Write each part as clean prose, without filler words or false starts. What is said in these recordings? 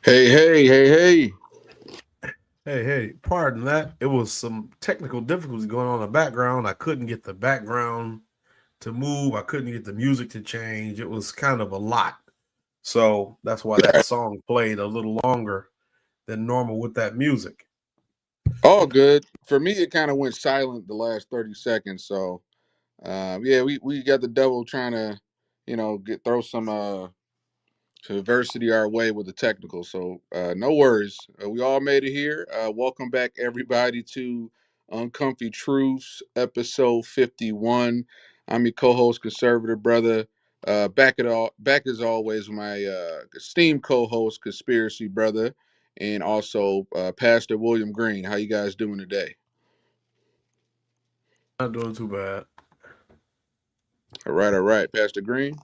Hey, hey, hey, hey. Hey, pardon that. It was some technical difficulties going on in the background. I couldn't get the background to move. I couldn't get the music to change. It was kind of a lot. So that's why that Yeah, song played a little longer than normal with that music. all good. For me, it kind of went silent the last 30 seconds. So, yeah, we got the devil trying to, get throw some adversity our way with the technical. So, no worries. We all made it here. Welcome back, everybody, to Uncomfy Truths, episode 51. I'm your co-host, conservative brother. Back as always, my esteemed co-host, conspiracy brother, and also Pastor William Green. How you guys doing today? Not doing too bad. All right, Pastor Green.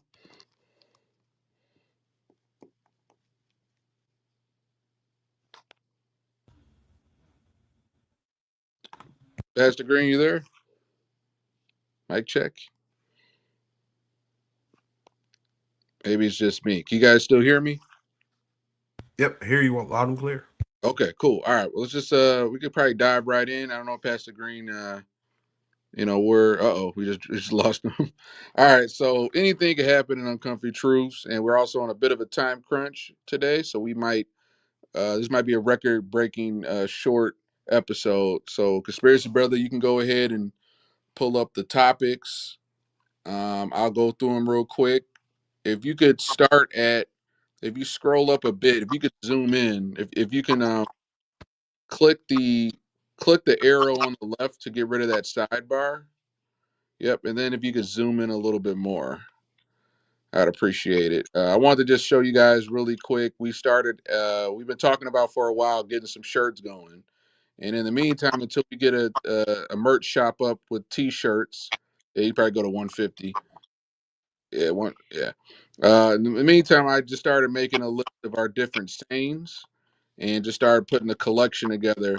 Pastor Green, you there? Mic check. Maybe it's just me. Can you guys still hear me? Yep, here you want loud and clear. Okay, cool. All right. Well, let's just we could probably dive right in. I don't know, Pastor Green. We're we just lost him. All right. So anything could happen in Uncomfy Truths, and we're also on a bit of a time crunch today, so we might this might be a record breaking short episode. So conspiracy brother, you can go ahead and pull up the topics. I'll go through them real quick. If you could start at if you scroll up a bit, if you could zoom in, if you can click the click the arrow on the left to get rid of that sidebar. Yep, and then if you could zoom in a little bit more, I'd appreciate it. I wanted to just show you guys really quick. We've been talking about for a while getting some shirts going, and in the meantime, until we get a merch shop up with T-shirts, yeah, you probably go to 150. Yeah, yeah. In the meantime, I just started making a list of our different sayings and just started putting a collection together.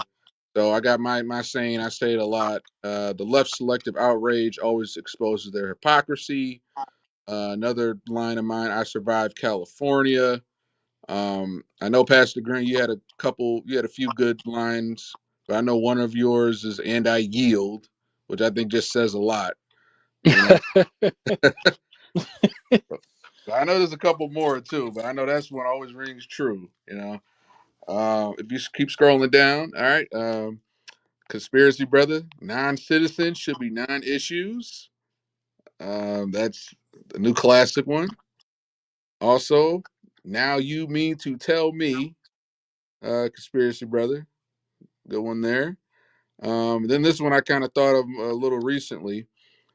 So I got my saying. I say it a lot. The left selective outrage always exposes their hypocrisy. Another line of mine. I survived California. I know Pastor Green, you had a few good lines, but I know one of yours is "and I yield," which I think just says a lot. You know, I know there's a couple more too, but I know that's one always rings true. If you keep scrolling down, all right. Conspiracy brother, non-citizens should be non-issues. That's the new classic one. Also, now you mean to tell me, conspiracy brother, good one there. Then this one I kind of thought of a little recently.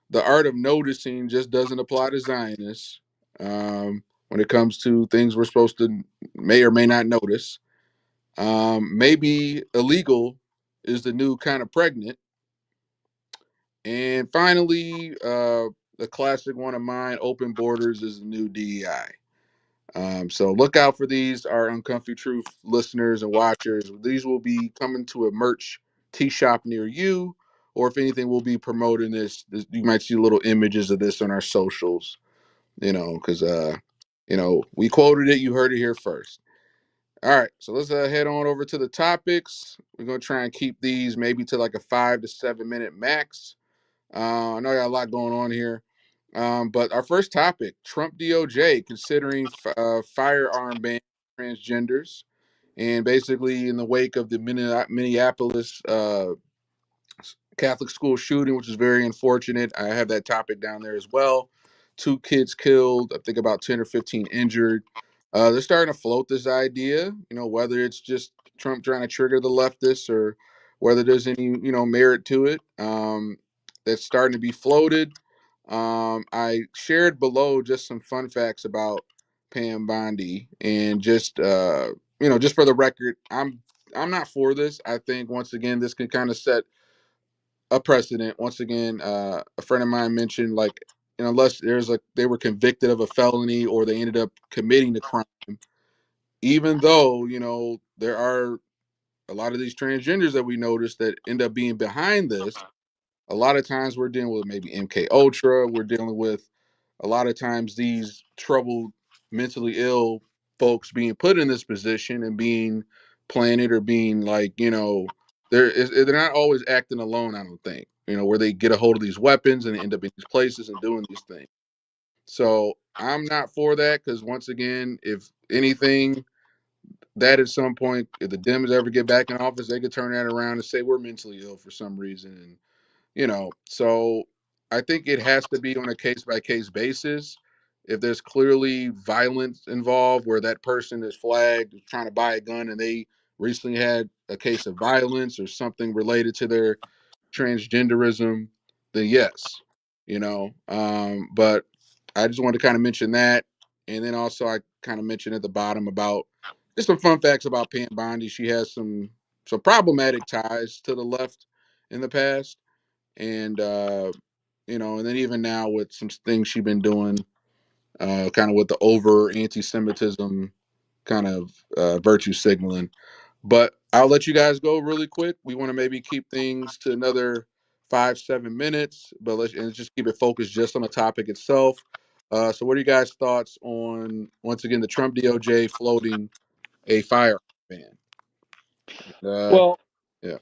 The art of noticing just doesn't apply to Zionists when it comes to things we're supposed to may or may not notice. Maybe illegal is the new kind of pregnant. And finally, the classic one of mine, open borders is the new DEI. So look out for these, our Uncomfy Truth listeners and watchers. These will be coming to a merch tea shop near you, or if anything, we'll be promoting this. You might see little images of this on our socials, because we quoted it. You heard it here first. All right, so let's head on over to the topics. We're gonna try and keep these maybe to like a 5 to 7 minute max. I know I got a lot going on here. But our first topic, Trump DOJ considering firearm ban transgenders. And basically, in the wake of the Minneapolis Catholic school shooting, which is very unfortunate, I have that topic down there as well. 2 kids killed, I think about 10 or 15 injured. They're starting to float this idea, whether it's just Trump trying to trigger the leftists or whether there's any, merit to it. That's starting to be floated. I shared below just some fun facts about Pam Bondi, and just for the record, I'm not for this. I think once again this can kind of set a precedent. Once again, a friend of mine mentioned like, unless they were convicted of a felony or they ended up committing the crime, even though there are a lot of these transgenders that we notice that end up being behind this. A lot of times we're dealing with maybe MK Ultra. We're dealing with a lot of times these troubled, mentally ill folks being put in this position and being planted or being like, they're not always acting alone. I don't think, where they get a hold of these weapons and end up in these places and doing these things. So I'm not for that because once again, if anything, that at some point, if the Dems ever get back in office, they could turn that around and say we're mentally ill for some reason, and so I think it has to be on a case by case basis. If there's clearly violence involved, where that person is flagged trying to buy a gun and they recently had a case of violence or something related to their transgenderism, then yes, But I just wanted to kind of mention that, and then also I kind of mentioned at the bottom about just some fun facts about Pam Bondi. She has some problematic ties to the left in the past, and and then even now with some things she's been doing, kind of with the over anti-Semitism, kind of virtue signaling. But I'll let you guys go really quick. We want to maybe keep things to another 5-7 minutes, but let's just keep it focused just on the topic itself. So, what are you guys' thoughts on once again the Trump DOJ floating a firearm ban? Uh, Well, yeah.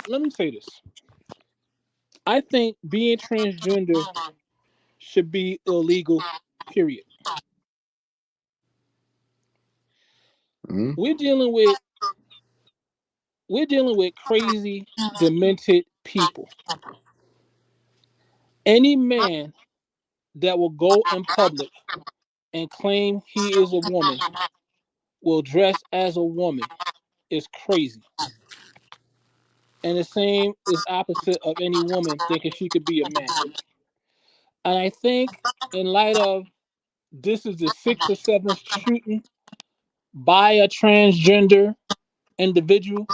let me say this. I think being transgender should be illegal. Period. Mm-hmm. We're dealing with crazy, demented people. Any man that will go in public and claim he is a woman, will dress as a woman, is crazy. And the same is opposite of any woman thinking she could be a man. And I think in light of this is the sixth or seventh shooting by a transgender individual.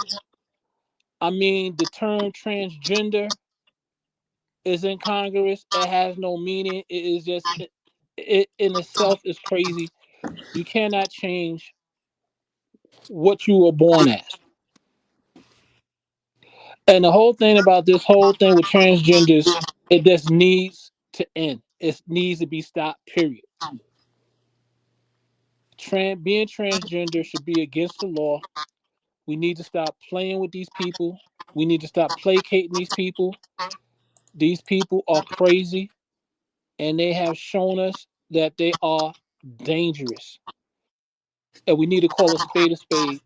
I mean, the term transgender is in Congress. It has no meaning. It is just it in itself is crazy. You cannot change what you were born as. And the whole thing about this whole thing with transgenders, it just needs to end. It needs to be stopped. Period. Being transgender should be against the law. We need to stop playing with these people. We need to stop placating these people. These people are crazy, and they have shown us that they are dangerous. And we need to call a spade a spade.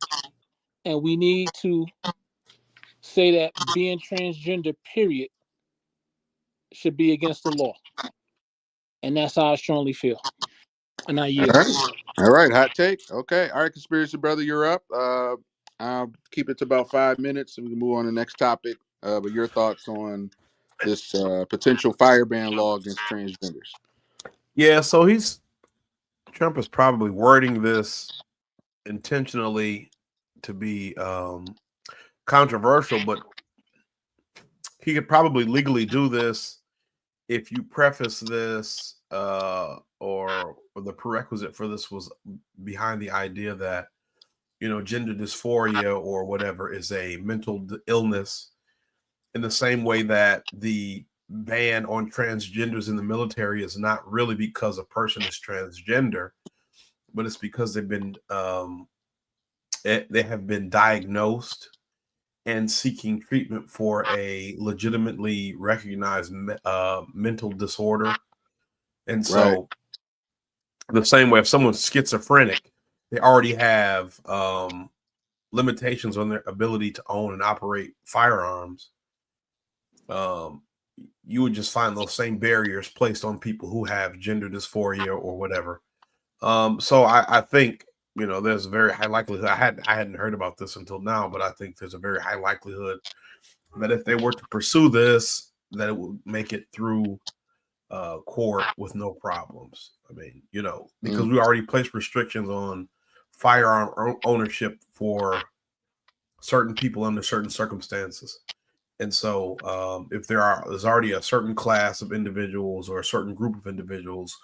And we need to say that being transgender, period, should be against the law. And that's how I strongly feel. And I All yield. right. All right. Hot take. Okay. All right, conspiracy brother, you're up. I'll keep it to about 5 minutes, and we can move on to the next topic. But your thoughts on this potential fire ban law against transgenders? Yeah, so Trump is probably wording this intentionally to be controversial, but he could probably legally do this if you preface this or the prerequisite for this was behind the idea that gender dysphoria or whatever is a mental illness, in the same way that the ban on transgenders in the military is not really because a person is transgender, but it's because they have been diagnosed and seeking treatment for a legitimately recognized mental disorder. And Right. so, the same way, if someone's schizophrenic, they already have limitations on their ability to own and operate firearms. Um, you would just find those same barriers placed on people who have gender dysphoria or whatever. So I think there's a very high likelihood. I hadn't heard about this until now, but I think there's a very high likelihood that if they were to pursue this, that it would make it through court with no problems. I mean, because Mm. we already placed restrictions on firearm ownership for certain people under certain circumstances. And so, if there's already a certain class of individuals or a certain group of individuals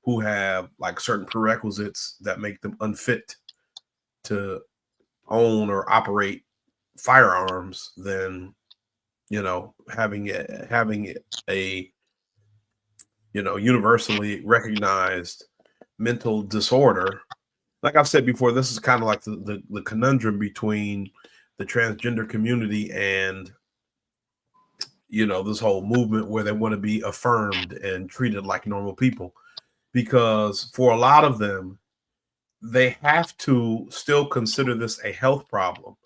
who have like certain prerequisites that make them unfit to own or operate firearms, then having a universally recognized mental disorder. Like I've said before, this is kind of like the conundrum between the transgender community and, you know, this whole movement where they want to be affirmed and treated like normal people. Because for a lot of them, they have to still consider this a health problem.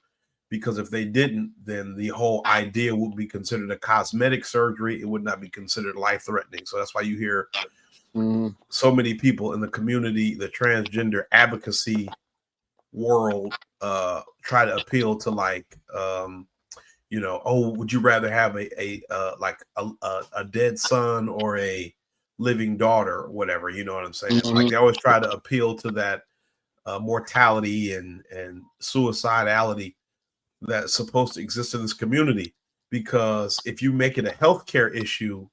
Because if they didn't, then the whole idea would be considered a cosmetic surgery. It would not be considered life-threatening. So that's why you hear so many people in the community, the transgender advocacy world, try to appeal to like, you know, oh, would you rather have a dead son or a living daughter or whatever? You know what I'm saying? Like they always try to appeal to that mortality and suicidality that's supposed to exist in this community. Because if you make it a healthcare issue,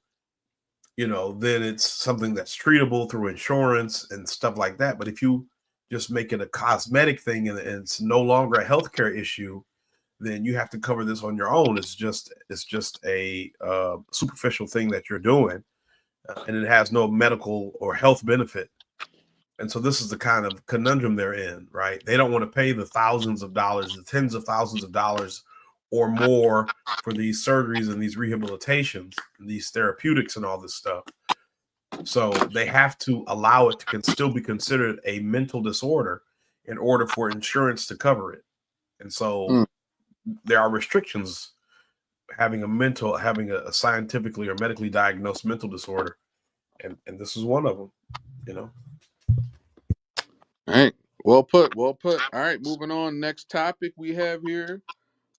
you know, then it's something that's treatable through insurance and stuff like that. But if you just make it a cosmetic thing and it's no longer a healthcare issue, then you have to cover this on your own. It's just a superficial thing that you're doing, and it has no medical or health benefit. And so this is the kind of conundrum they're in, right? They don't want to pay the thousands of dollars, the tens of thousands of dollars or more for these surgeries and these rehabilitations and these therapeutics and all this stuff. So they have to allow it to still be considered a mental disorder in order for insurance to cover it. And so there are restrictions having a scientifically or medically diagnosed mental disorder. And this is one of them, you know. All right. Well put. Well put. All right. Moving on. Next topic we have here.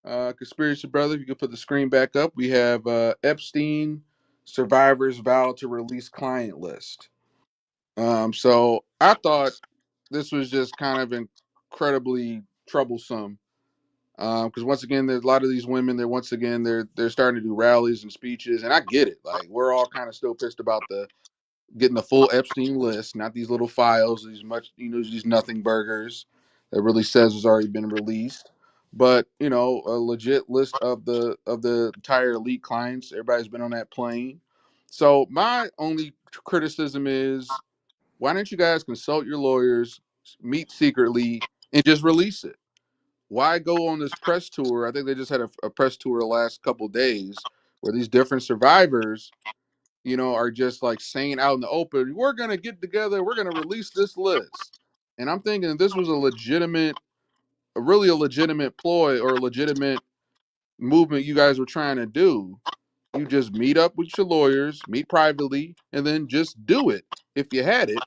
Conspiracy brother, if you could put the screen back up. We have Epstein survivors vow to release client list. So I thought this was just kind of incredibly troublesome. Because once again, there's a lot of these women. They're starting to do rallies and speeches, and I get it. Like we're all kind of still pissed about the getting the full Epstein list, not these little files, these nothing burgers that really says has already been released, but a legit list of the entire elite clients. Everybody's been on that plane. So my only criticism is, why don't you guys consult your lawyers, meet secretly, and just release it? Why go on this press tour? I think they just had a press tour the last couple of days where these different survivors are just like saying out in the open, we're going to get together, we're going to release this list. And I'm thinking this was really a legitimate ploy or a legitimate movement you guys were trying to do. You just meet up with your lawyers, meet privately, and then just do it if you had it.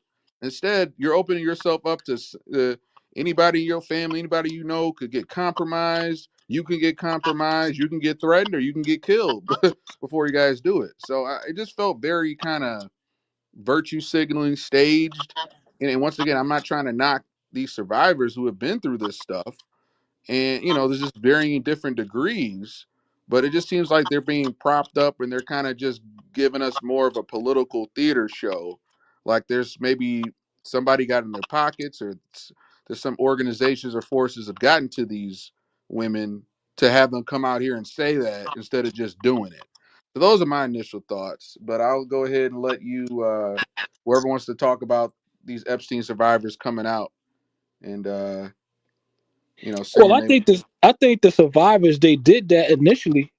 Instead, you're opening yourself up to anybody in your family, anybody you know could get compromised. You can get compromised, you can get threatened, or you can get killed before you guys do it. So it just felt very kind of virtue signaling, staged. And once again, I'm not trying to knock these survivors who have been through this stuff, and there's just varying different degrees, but it just seems like they're being propped up and they're kind of just giving us more of a political theater show. Like there's maybe somebody got in their pockets, or there's some organizations or forces have gotten to these women to have them come out here and say that instead of just doing it. So those are my initial thoughts, but I'll go ahead and let you whoever wants to talk about these Epstein survivors coming out and Well, saying they. I think the survivors, they did that initially,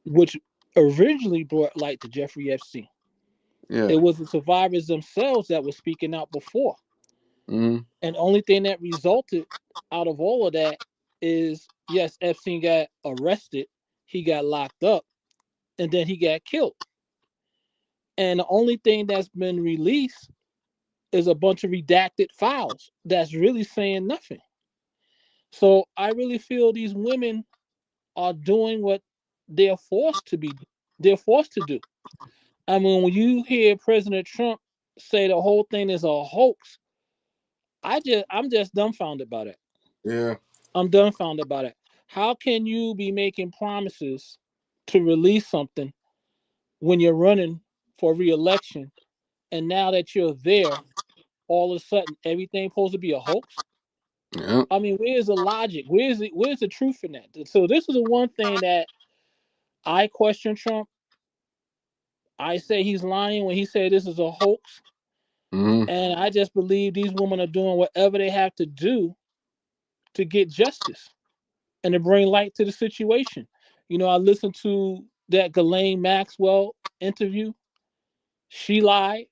which originally brought light to Jeffrey Epstein. Yeah. It was the survivors themselves that were speaking out before. Mm-hmm. And the only thing that resulted out of all of that is, yes, Epstein got arrested, he got locked up, and then he got killed. And the only thing that's been released is a bunch of redacted files that's really saying nothing. So I really feel these women are doing what they're forced to be they're forced to do. I mean, when you hear President Trump say the whole thing is a hoax, I'm just dumbfounded by that. Yeah. I'm dumbfounded by that. How can you be making promises to release something when you're running for re-election, and now that you're there, all of a sudden everything's supposed to be a hoax? Yeah. I mean, where's the logic? Where's the truth in that? So this is the one thing that I question Trump. I say he's lying when he said this is a hoax. Mm-hmm. And I just believe these women are doing whatever they have to do to get justice and to bring light to the situation. You know, I listened to that Ghislaine Maxwell interview. She lied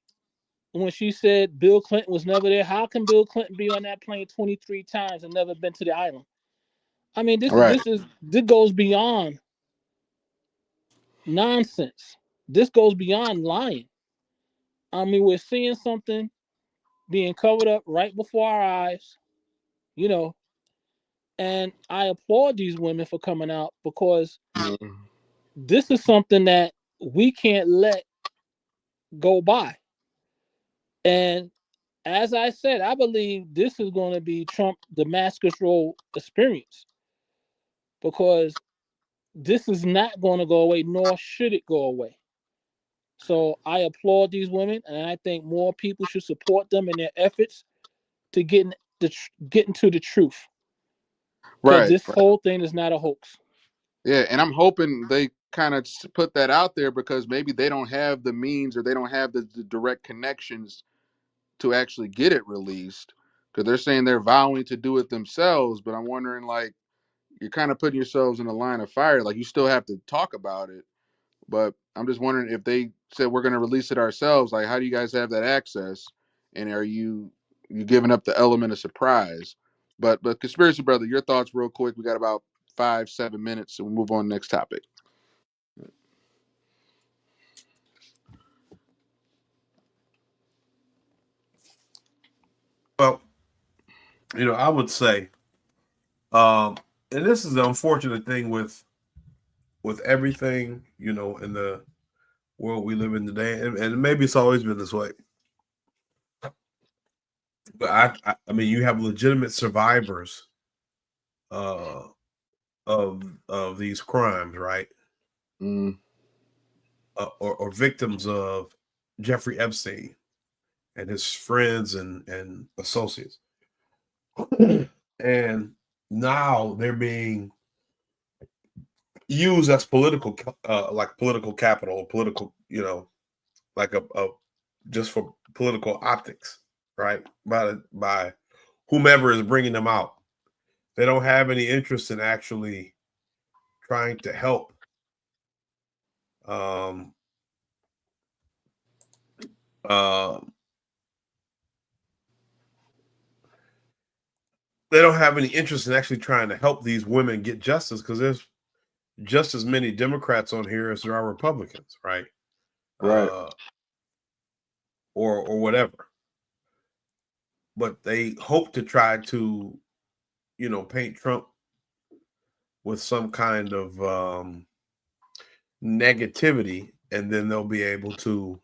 when she said Bill Clinton was never there. How can Bill Clinton be on that plane 23 times and never been to the island? I mean, Right. this goes beyond nonsense. This goes beyond lying. I mean, we're seeing something being covered up right before our eyes, you know, and I applaud these women for coming out because Mm-hmm. this is something that we can't let go by. And as I said, I believe this is going to be Trump Damascus Road experience because this is not going to go away, nor should it go away. So I applaud these women, and I think more people should support them in their efforts to getting to the truth, because Right. this whole thing is not a hoax. Yeah, and I'm hoping they kind of put that out there because maybe they don't have the means or they don't have the direct connections to actually get it released because they're saying they're vowing to do it themselves. But I'm wondering, like, you're kind of putting yourselves in a line of fire. Like, you still have to talk about it, but I'm just wondering if they said we're going to release it ourselves. Like, how do you guys have that access? And are you giving up the element of surprise? But conspiracy brother, your thoughts real quick. We got about 5-7 minutes, and we'll move on to the next topic. Well, I would say, and this is the unfortunate thing with everything, in the world we live in today, and maybe it's always been this way. But I mean, you have legitimate survivors uh, of these crimes, right? Mm, Or victims of Jeffrey Epstein and his friends and associates, and now they're being used as political, like political capital, political, like a just for political optics, right? By whomever is bringing them out. They don't have any interest in actually trying to help. Um, uh, they don't have any interest in actually trying to help these women get justice because there's just as many Democrats on here as there are Republicans, right? right. Or whatever. But they hope to try to, paint Trump with some kind of negativity, and then they'll be able to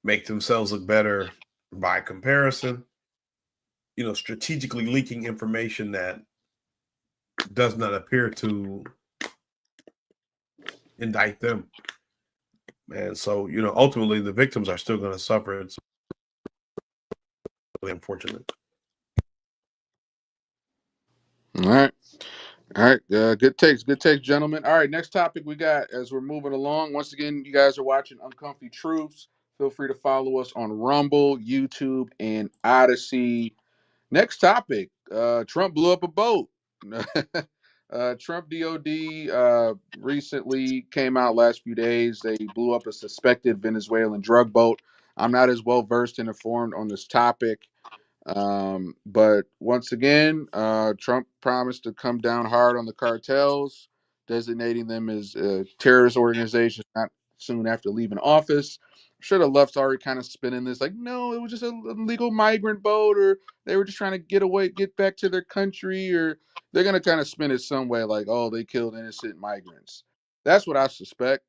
make themselves look better by comparison. Strategically leaking information that does not appear to indict them. And so, ultimately the victims are still going to suffer. It's really unfortunate. All right. All right. Good takes. Good takes, gentlemen. All right. Next topic we got as we're moving along. Once again, you guys are watching Uncomfy Truths. Feel free to follow us on Rumble, YouTube, and Odyssey. Next topic. Trump blew up a boat. Trump DOD recently came out last few days. They blew up a suspected Venezuelan drug boat. I'm not as well versed and informed on this topic. But once again, Trump promised to come down hard on the cartels, designating them as terrorist organizations not soon after leaving office. I'm sure the left's already kind of spinning this like, no, it was just a illegal migrant boat, or they were just trying to get away, get back to their country, or they're going to kind of spin it some way like, oh, they killed innocent migrants. That's what I suspect.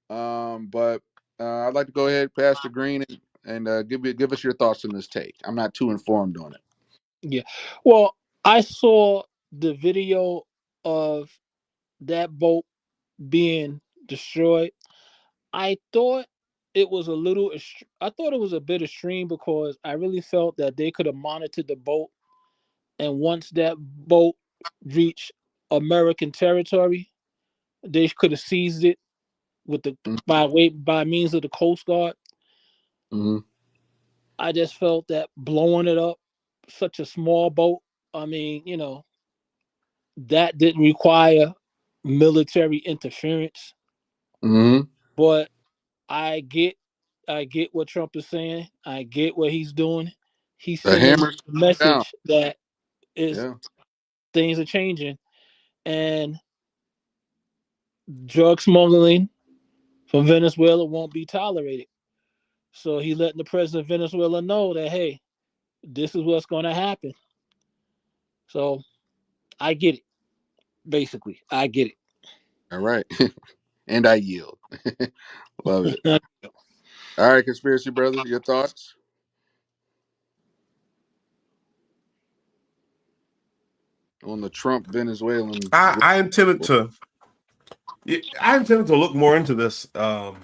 But I'd like to go ahead, Pastor Green, and give us your thoughts on this take. I'm not too informed on it. Yeah. Well, I saw the video of that boat being destroyed. I thought it was a little. I thought it was a bit extreme because I really felt that they could have monitored the boat, and once that boat reached American territory, they could have seized it with the Mm-hmm. by means of the Coast Guard. Mm-hmm. I just felt that blowing it up, such a small boat. I mean, that didn't require military interference. Mm-hmm. But I get, I get what Trump is saying. I get what he's doing. He's The sending hammer's a down. message that is Yeah. things are changing, and drug smuggling from Venezuela won't be tolerated. So he letting the president of Venezuela know that, hey, this is what's going to happen. So I get it. Basically, I get All right. And I yield. Love it. it. All right, conspiracy brother, your thoughts on the Trump Venezuelan? I intended to. I intended to look more into this because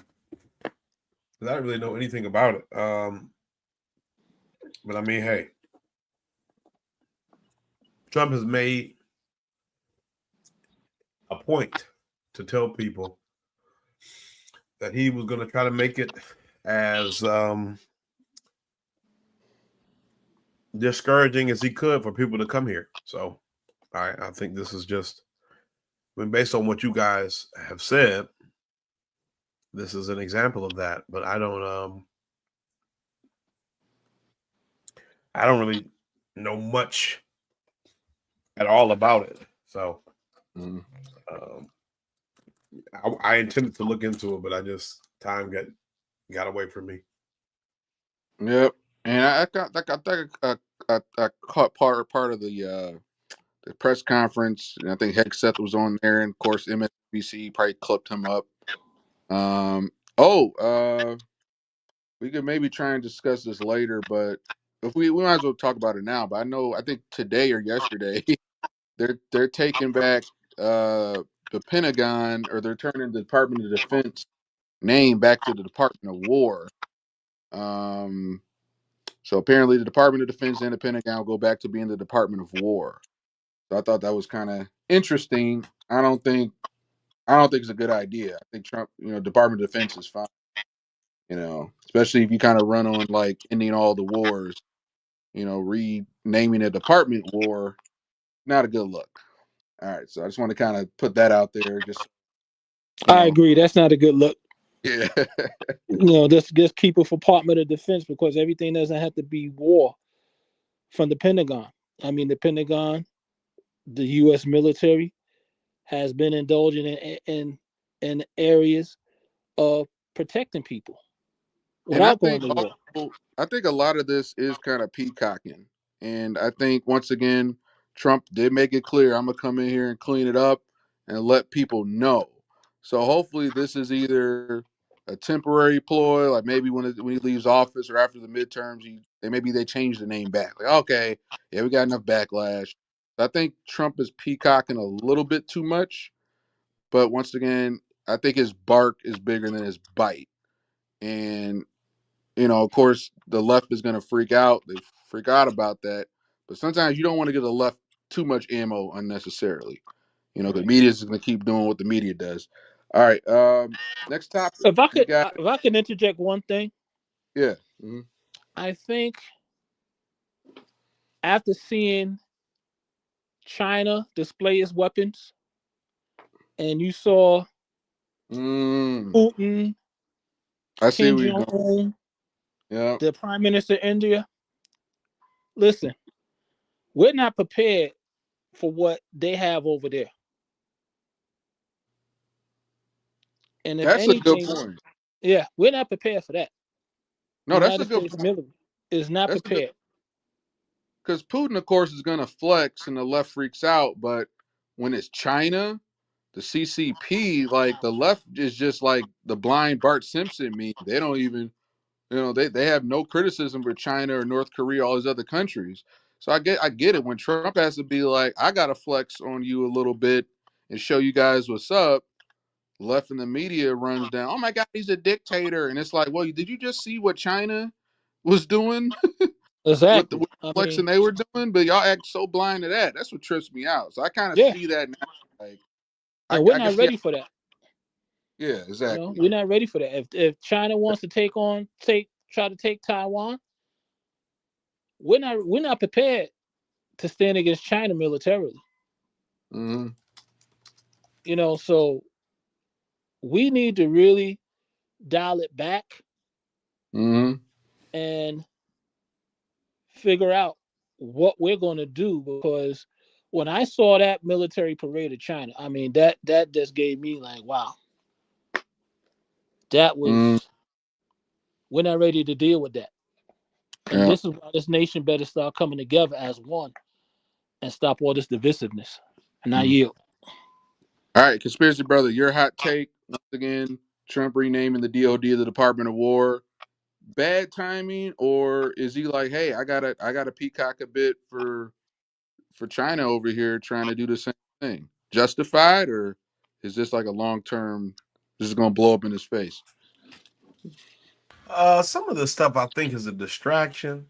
I didn't really know anything about it. But I mean, hey, Trump has made a point to tell people that he was going to try to make it as discouraging as he could for people to come here. So I think this is just, I mean, based on what you guys have said, this is an example of that. But I don't really know much at all about it. So Mm. um, I intended to look into it, but I just time got away from me. Yep. And I got like I think I caught part of the press conference, and I think Hegseth was on there, and of course MSNBC probably clipped him up. Um. We could maybe try and discuss this later, but if we might as well talk about it now. But I think today or yesterday they're taking back the Pentagon, or they're turning the Department of Defense name back to the Department of War. Um, so apparently the Department of Defense and the Pentagon will go back to being the Department of War. So I thought that was kind of interesting. I don't think it's a good idea. I think Trump, Department of Defense is fine. Especially if you kind of run on like ending all the wars. Renaming a department war, not a good look. All right, so I just want to kind of put that out there. Just you I know, agree. That's not a good look. yeah, Just keep it for Department of Defense because everything doesn't have to be war from the Pentagon. I mean, the Pentagon, the U.S. military has been indulging in areas of protecting people and I without going think to war. also, I think a lot of this is kind of peacocking, and I think once again, Trump did make it clear, I'm gonna come in here and clean it up and let people know. So hopefully, this is either a temporary ploy, like maybe when he leaves office or after the midterms, they change the name back. Like, okay, yeah, we got enough backlash. I think Trump is peacocking a little bit too much, but once again, I think his bark is bigger than his bite, and of course, the left is going to freak out. They freak out about that. But sometimes you don't want to give the left too much ammo unnecessarily. Because Right. media is going to keep doing what the media does. All right. Next topic. If I We could, got, if I could interject one thing, yeah. Mm-hmm. I think after seeing China display its weapons, and you saw Putin, I see Kim where you're Jong going. Un, Yeah. the Prime Minister of India, listen, we're not prepared for what they have over there. And if That's a good anything, point. yeah, we're not prepared for that. No, that's a United good States point. military is not That's a good, prepared. because Putin, of course, is going to flex and the left freaks out. But when it's China, the CCP, like the left is just like the blind Bart Simpson meme. They don't even, they have no criticism for China or North Korea, all these other countries. So I get it when Trump has to be like, I gotta flex on you a little bit and show you guys what's up. Left in the media runs down, oh my God, he's a dictator. And it's like, well, did you just see what China was doing with the Exactly. I flexing mean, they were doing? But y'all act so blind to that. That's what trips me out. So I kind of yeah, see that now. Like and we're I can not see, ready for that. yeah, exactly. We're not ready for that. If China wants to try to take Taiwan, we're not prepared to stand against China militarily. Mm-hmm. So we need to really dial it back Mm-hmm. and figure out what we're going to do, because when I saw that military parade of China, I mean that just gave me like, wow, that Mm-hmm. was we're not ready to deal with that. And Yeah. this is why this nation better start coming together as one and stop all this divisiveness. And I Mm-hmm. yield. All right, conspiracy brother, your hot take once again: Trump renaming the DOD the Department of War. Bad timing, or is he like, hey, I gotta peacock a bit for China over here trying to do the same thing? Justified, or is this like a long term? This is gonna blow up in his face. Some of the stuff I think is a distraction,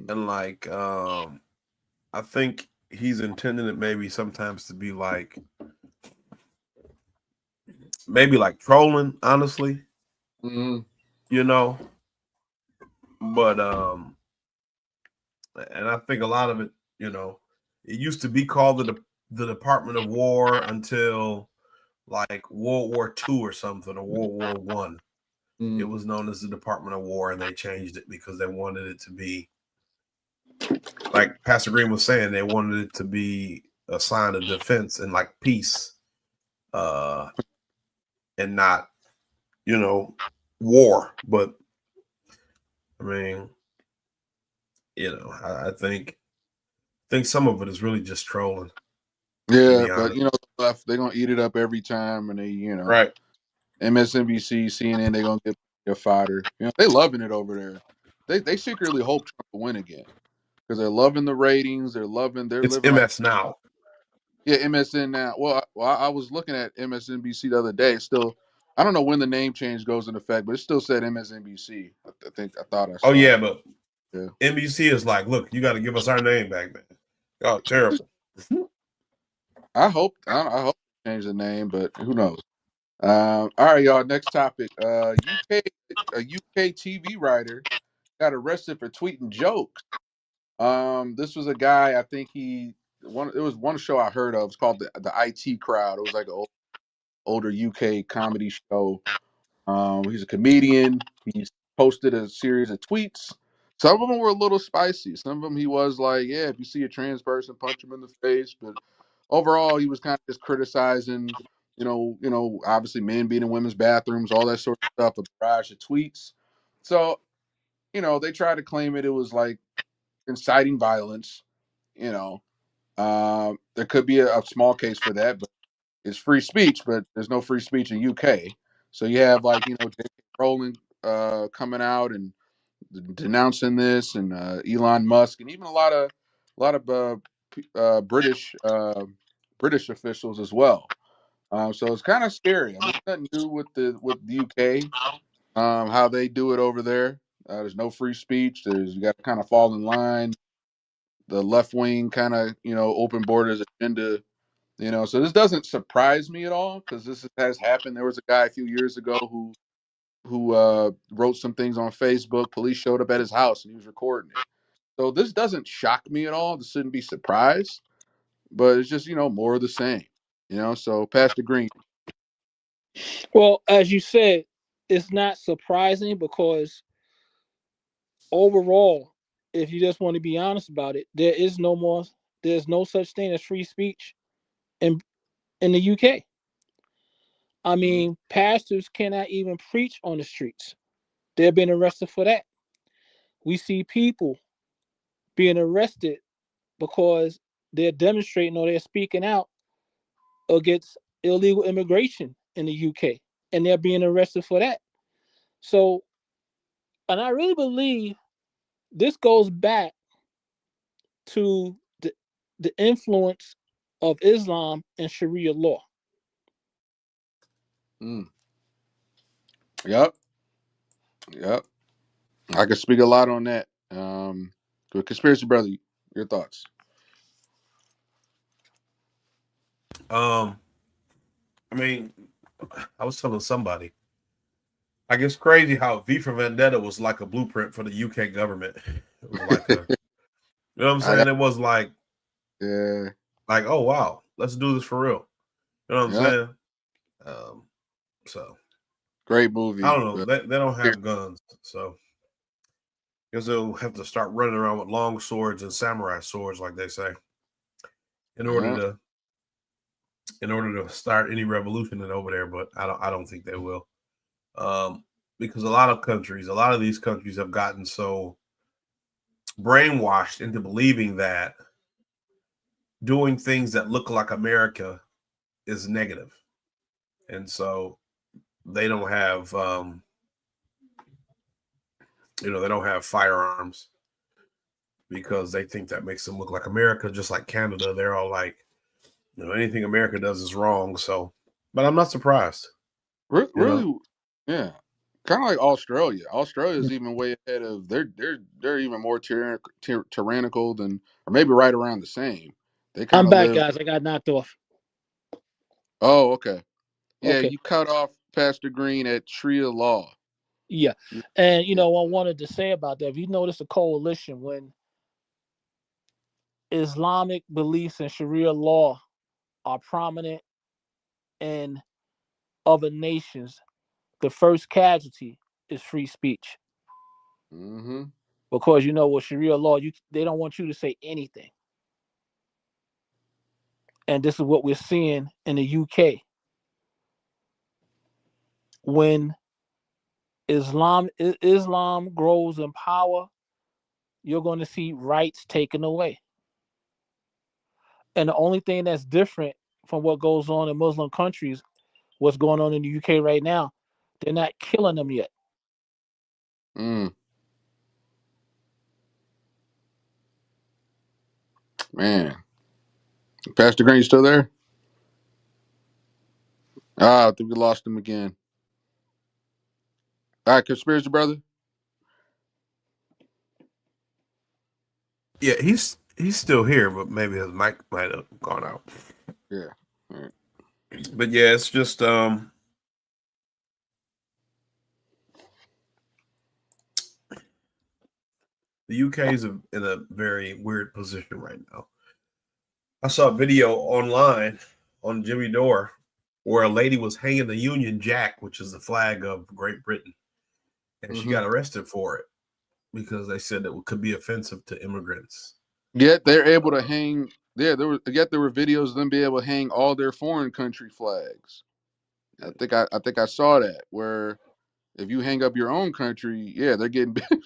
and like I think he's intending it maybe sometimes to be like maybe like trolling, honestly, Mm-hmm. you know. But and I think a lot of it, it used to be called the Department of War until like World War II or something, or World War One. It Mm-hmm. was known as the Department of War, and they changed it because they wanted it to be, like Pastor Green was saying, they wanted it to be a sign of defense and like peace, uh, and not, war. But I mean, I think some of it is really just trolling, to Yeah, be but honest. the left, they're gonna eat it up every time, and Right. MSNBC, CNN, they're gonna get their fodder. They loving it over there. They secretly hope Trump will win again because they're loving the ratings. They're It's living like, MS now. yeah, MSN now. Well, I was looking at MSNBC the other day. It's still, I don't know when the name change goes into effect, but it still said MSNBC. I thought I Oh saw yeah, it. but Yeah, NBC is like, look, you got to give us our name back, man. Oh, terrible. I hope they change the name, but who knows? All right, y'all. Next topic. UK a UK TV writer got arrested for tweeting jokes. This was a guy. I think it was one show I heard of. It's called the IT Crowd. It was like an older UK comedy show. He's a comedian. He's posted a series of tweets. Some of them were a little spicy. Some of them he was like, "Yeah, if you see a trans person, punch him in the face." But overall, he was kind of just criticizing, obviously men being in women's bathrooms, all that sort of stuff. A barrage of tweets. So, they tried to claim it was like inciting violence. You know, there could be a small case for that, but it's free speech. But there's no free speech in UK. So you have like J.K. Rowling coming out and denouncing this, and Elon Musk, and even a lot of British officials as well. So it's kind of scary. I mean, it's nothing new with the UK, how they do it over there. There's no free speech. You got to kind of fall in line. The left wing kind of open borders agenda. So this doesn't surprise me at all because this has happened. There was a guy a few years ago who wrote some things on Facebook. Police showed up at his house and he was recording it. So this doesn't shock me at all. This shouldn't be surprised, but it's just more of the same. So Pastor Green. Well, as you said, it's not surprising because overall, if you just want to be honest about it, there's no such thing as free speech in the UK. I Mm, mean, pastors cannot even preach on the streets. They're being arrested for that. We see people being arrested because they're demonstrating or they're speaking out against illegal immigration in the UK, and they're being arrested for that. So, and I really believe this goes back to the influence of Islam and Sharia law. mm. Yep, yep. I could speak a lot on that. Good conspiracy brother, your thoughts? Um, I mean, I was telling somebody, I guess crazy how V for Vendetta was like a blueprint for the UK government. It was like a, you know what I'm saying? It was like, oh wow, let's do this for real. You know what I'm saying? So great movie. I don't know. They don't have guns, so I guess they'll have to start running around with long swords and samurai swords, like they say, in order to start any revolution over there. But I don't think they will, because a lot of these countries have gotten so brainwashed into believing that doing things that look like America is negative, and so they don't have they don't have firearms because they think that makes them look like America. Just like Canada, they're all like, anything America does is wrong. So, but I'm not surprised. Really, yeah. Kind of like Australia. Australia is even way ahead of they're even more tyrannical than, or maybe right around the same. They kind I'm of back, live. guys. I got knocked off. Oh, okay. Yeah, Okay. you cut off Pastor Green at Tree of Law. Yeah, and I wanted to say about that. If you notice a coalition when Islamic beliefs and Sharia law are prominent in other nations, the first casualty is free speech. Mm-hmm. Because with Sharia law, they don't want you to say anything. And this is what we're seeing in the UK. When Islam grows in power, you're going to see rights taken away. And the only thing that's different from what goes on in Muslim countries, what's going on in the UK right now, they're not killing them yet. Man, Pastor Green, you still there? I think we lost him again. All right, conspiracy brother. Yeah, he's still here, but maybe his mic might have gone out. Yeah. All right. But yeah, it's just the UK is in a very weird position right now. I saw a video online on Jimmy Dore where a lady was hanging the Union Jack, which is the flag of Great Britain, and she got arrested for it because they said it could be offensive to immigrants. Yet they're able to hang. Yeah, there were videos of them be able to hang all their foreign country flags. I think I saw that where if you hang up your own country, yeah, they're getting the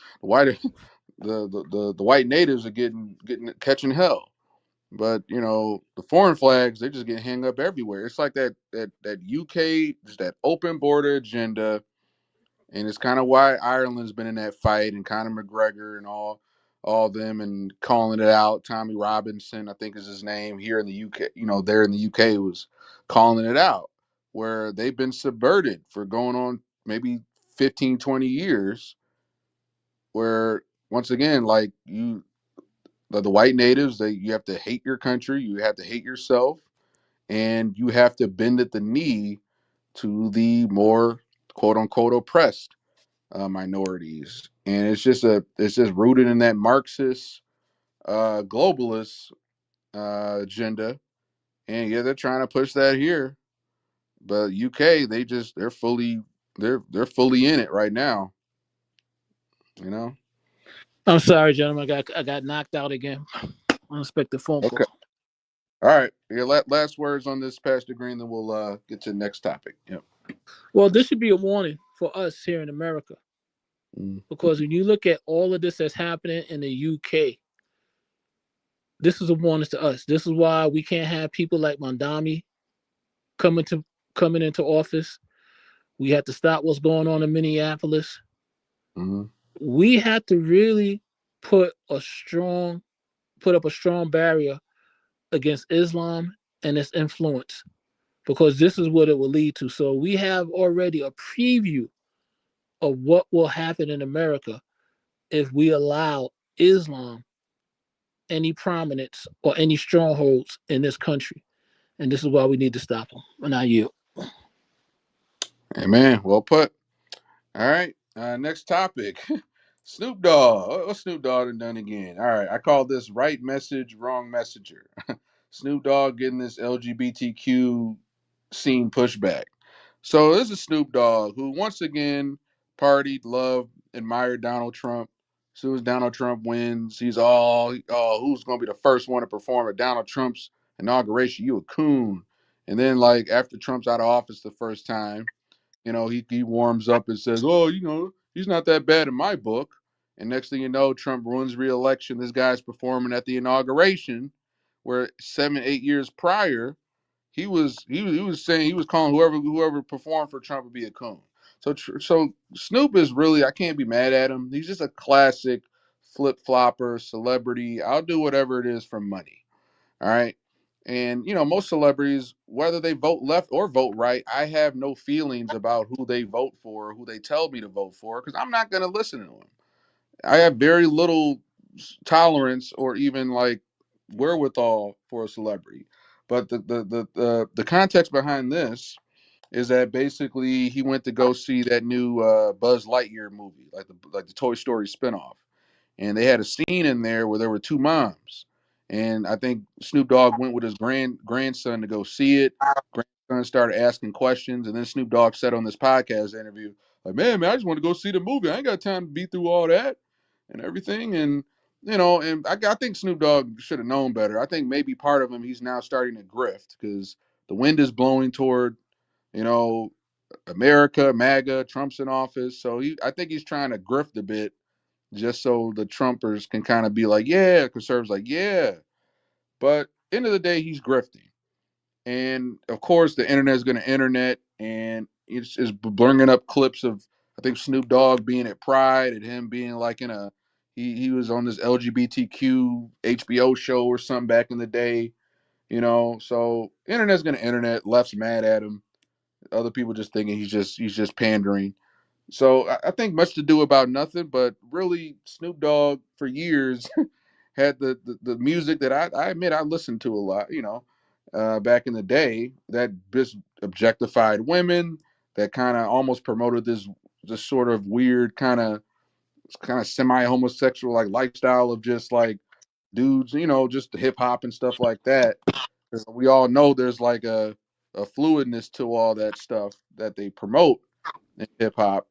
white natives are getting catching hell. But the foreign flags, they just get hung up everywhere. It's like that UK, just that open border agenda. And it's kind of why Ireland's been in that fight, and Conor McGregor and all them, and calling it out. Tommy Robinson, I think is his name, here in the UK. There in the UK was calling it out, where they've been subverted for going on maybe 15, 20 years. Where once again, like the white natives, you have to hate your country, you have to hate yourself, and you have to bend at the knee to the more quote unquote oppressed minorities. And it's just rooted in that Marxist globalist agenda. And yeah, they're trying to push that here, but UK, they're fully in it right now. I'm sorry, gentlemen. I got knocked out again. Unexpected phone call. Okay. All right. Yeah. Last words on this, Pastor Green. Then we'll get to the next topic. Yep. Well, this should be a warning for us here in America, because when you look at all of this that's happening in the UK, this is a warning to us. This is why we can't have people like Mandami coming into office. We have to stop what's going on in Minneapolis. We have to really put up a strong barrier against Islam and its influence, because this is what it will lead to. So we have already a preview of what will happen in America if we allow Islam any prominence or any strongholds in this country. And this is why we need to stop them. And I yield. Amen. Well put. All right. Next topic. Snoop Dogg. What's Snoop Dogg done again? All right, I call this right message, wrong messenger. Snoop Dogg getting this LGBTQ scene pushback. So this is Snoop Dogg, who once again partied, loved, admired Donald Trump. As soon as Donald Trump wins, he's all, oh, who's going to be the first one to perform at Donald Trump's inauguration? You a coon. And then, like, after Trump's out of office the first time, he warms up and says, oh, he's not that bad in my book. And next thing you know, Trump ruins re-election. This guy's performing at the inauguration, where 7, 8 years prior, he was saying he was calling whoever performed for Trump would be a coon. So Snoop is really, I can't be mad at him. He's just a classic flip flopper celebrity. I'll do whatever it is for money. All right. And most celebrities, whether they vote left or vote right, I have no feelings about who they vote for or who they tell me to vote for because I'm not going to listen to them. I have very little tolerance or even like wherewithal for a celebrity. But the context behind this is that basically he went to go see that new Buzz Lightyear movie, like the Toy Story spinoff, and they had a scene in there where there were two moms, and I think Snoop Dogg went with his grandson to go see it. Grandson started asking questions, and then Snoop Dogg said on this podcast interview, like, man, I just want to go see the movie. I ain't got time to be through all that and everything, and and I think Snoop Dogg should have known better. I think maybe part of him he's now starting to grift because the wind is blowing toward you know, America, MAGA, Trump's in office. So I think he's trying to grift a bit just so the Trumpers can kind of be like, yeah, conservatives like, yeah. But end of the day, he's grifting. And of course, the internet is going to internet, and it's bringing up clips of I think Snoop Dogg being at Pride and him being like in a he was on this LGBTQ HBO show or something back in the day, So internet's going to internet. Left's mad at him. Other people just thinking he's just pandering. So I think much to do about nothing, but really Snoop Dogg for years had the music that I admit I listened to a lot, back in the day that just objectified women, that kind of almost promoted this sort of weird kind of semi homosexual like lifestyle of just like dudes, just the hip hop and stuff like that. 'Cause we all know there's like a fluidness to all that stuff that they promote in hip hop.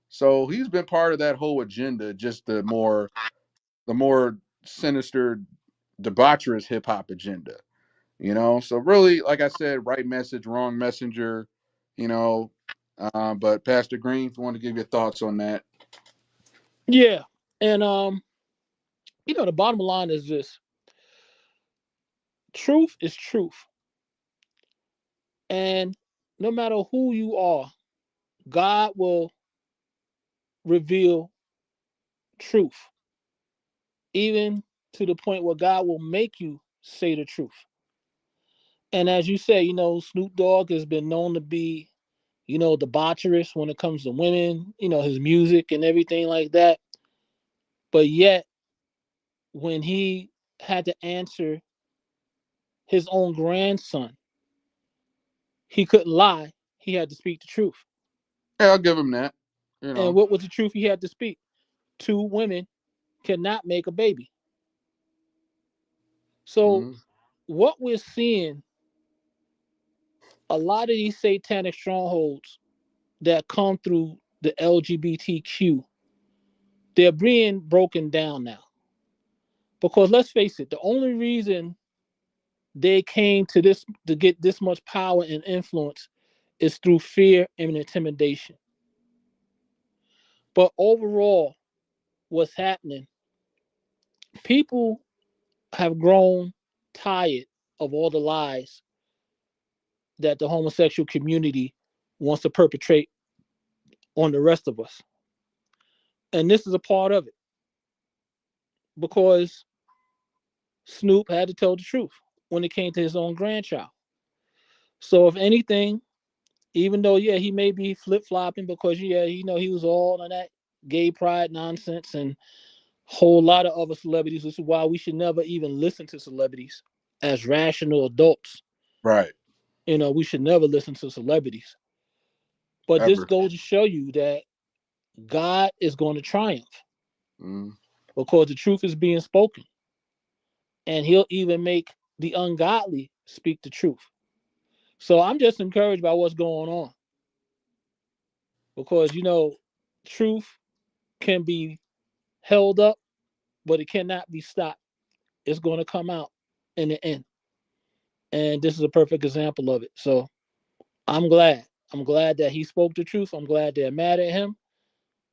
So he's been part of that whole agenda, just the more sinister, debaucherous hip hop agenda. So really, like I said, right message, wrong messenger. You know, but Pastor Green, if you want to give your thoughts on that. Yeah. And the bottom line is this: truth is truth. And no matter who you are, God will reveal truth, even to the point where God will make you say the truth. And as you say, Snoop Dogg has been known to be, debaucherous when it comes to women, his music and everything like that. But yet, when he had to answer his own grandson, he couldn't lie. He had to speak the truth. Yeah, I'll give him that. You And know, what was the truth he had to speak? Two women cannot make a baby. So, mhm. what we're seeing, a lot of these satanic strongholds that come through the LGBTQ, they're being broken down now. Because let's face it, the only reason they came to get this much power and influence is through fear and intimidation. But overall, what's happening, people have grown tired of all the lies that the homosexual community wants to perpetrate on the rest of us. And this is a part of it because Snoop had to tell the truth when it came to his own grandchild. So, if anything, even though, yeah, he may be flip flopping because, yeah, he was all on that gay pride nonsense and whole lot of other celebrities, which is why we should never even listen to celebrities as rational adults. Right. We should never listen to celebrities. But this Ever. goes to show you that God is going to triumph. Mm. because the truth is being spoken. And he'll even make the ungodly speak the truth. So I'm just encouraged by what's going on because, truth can be held up, but it cannot be stopped. It's going to come out in the end. And this is a perfect example of it. So I'm glad. I'm glad that he spoke the truth. I'm glad they're mad at him.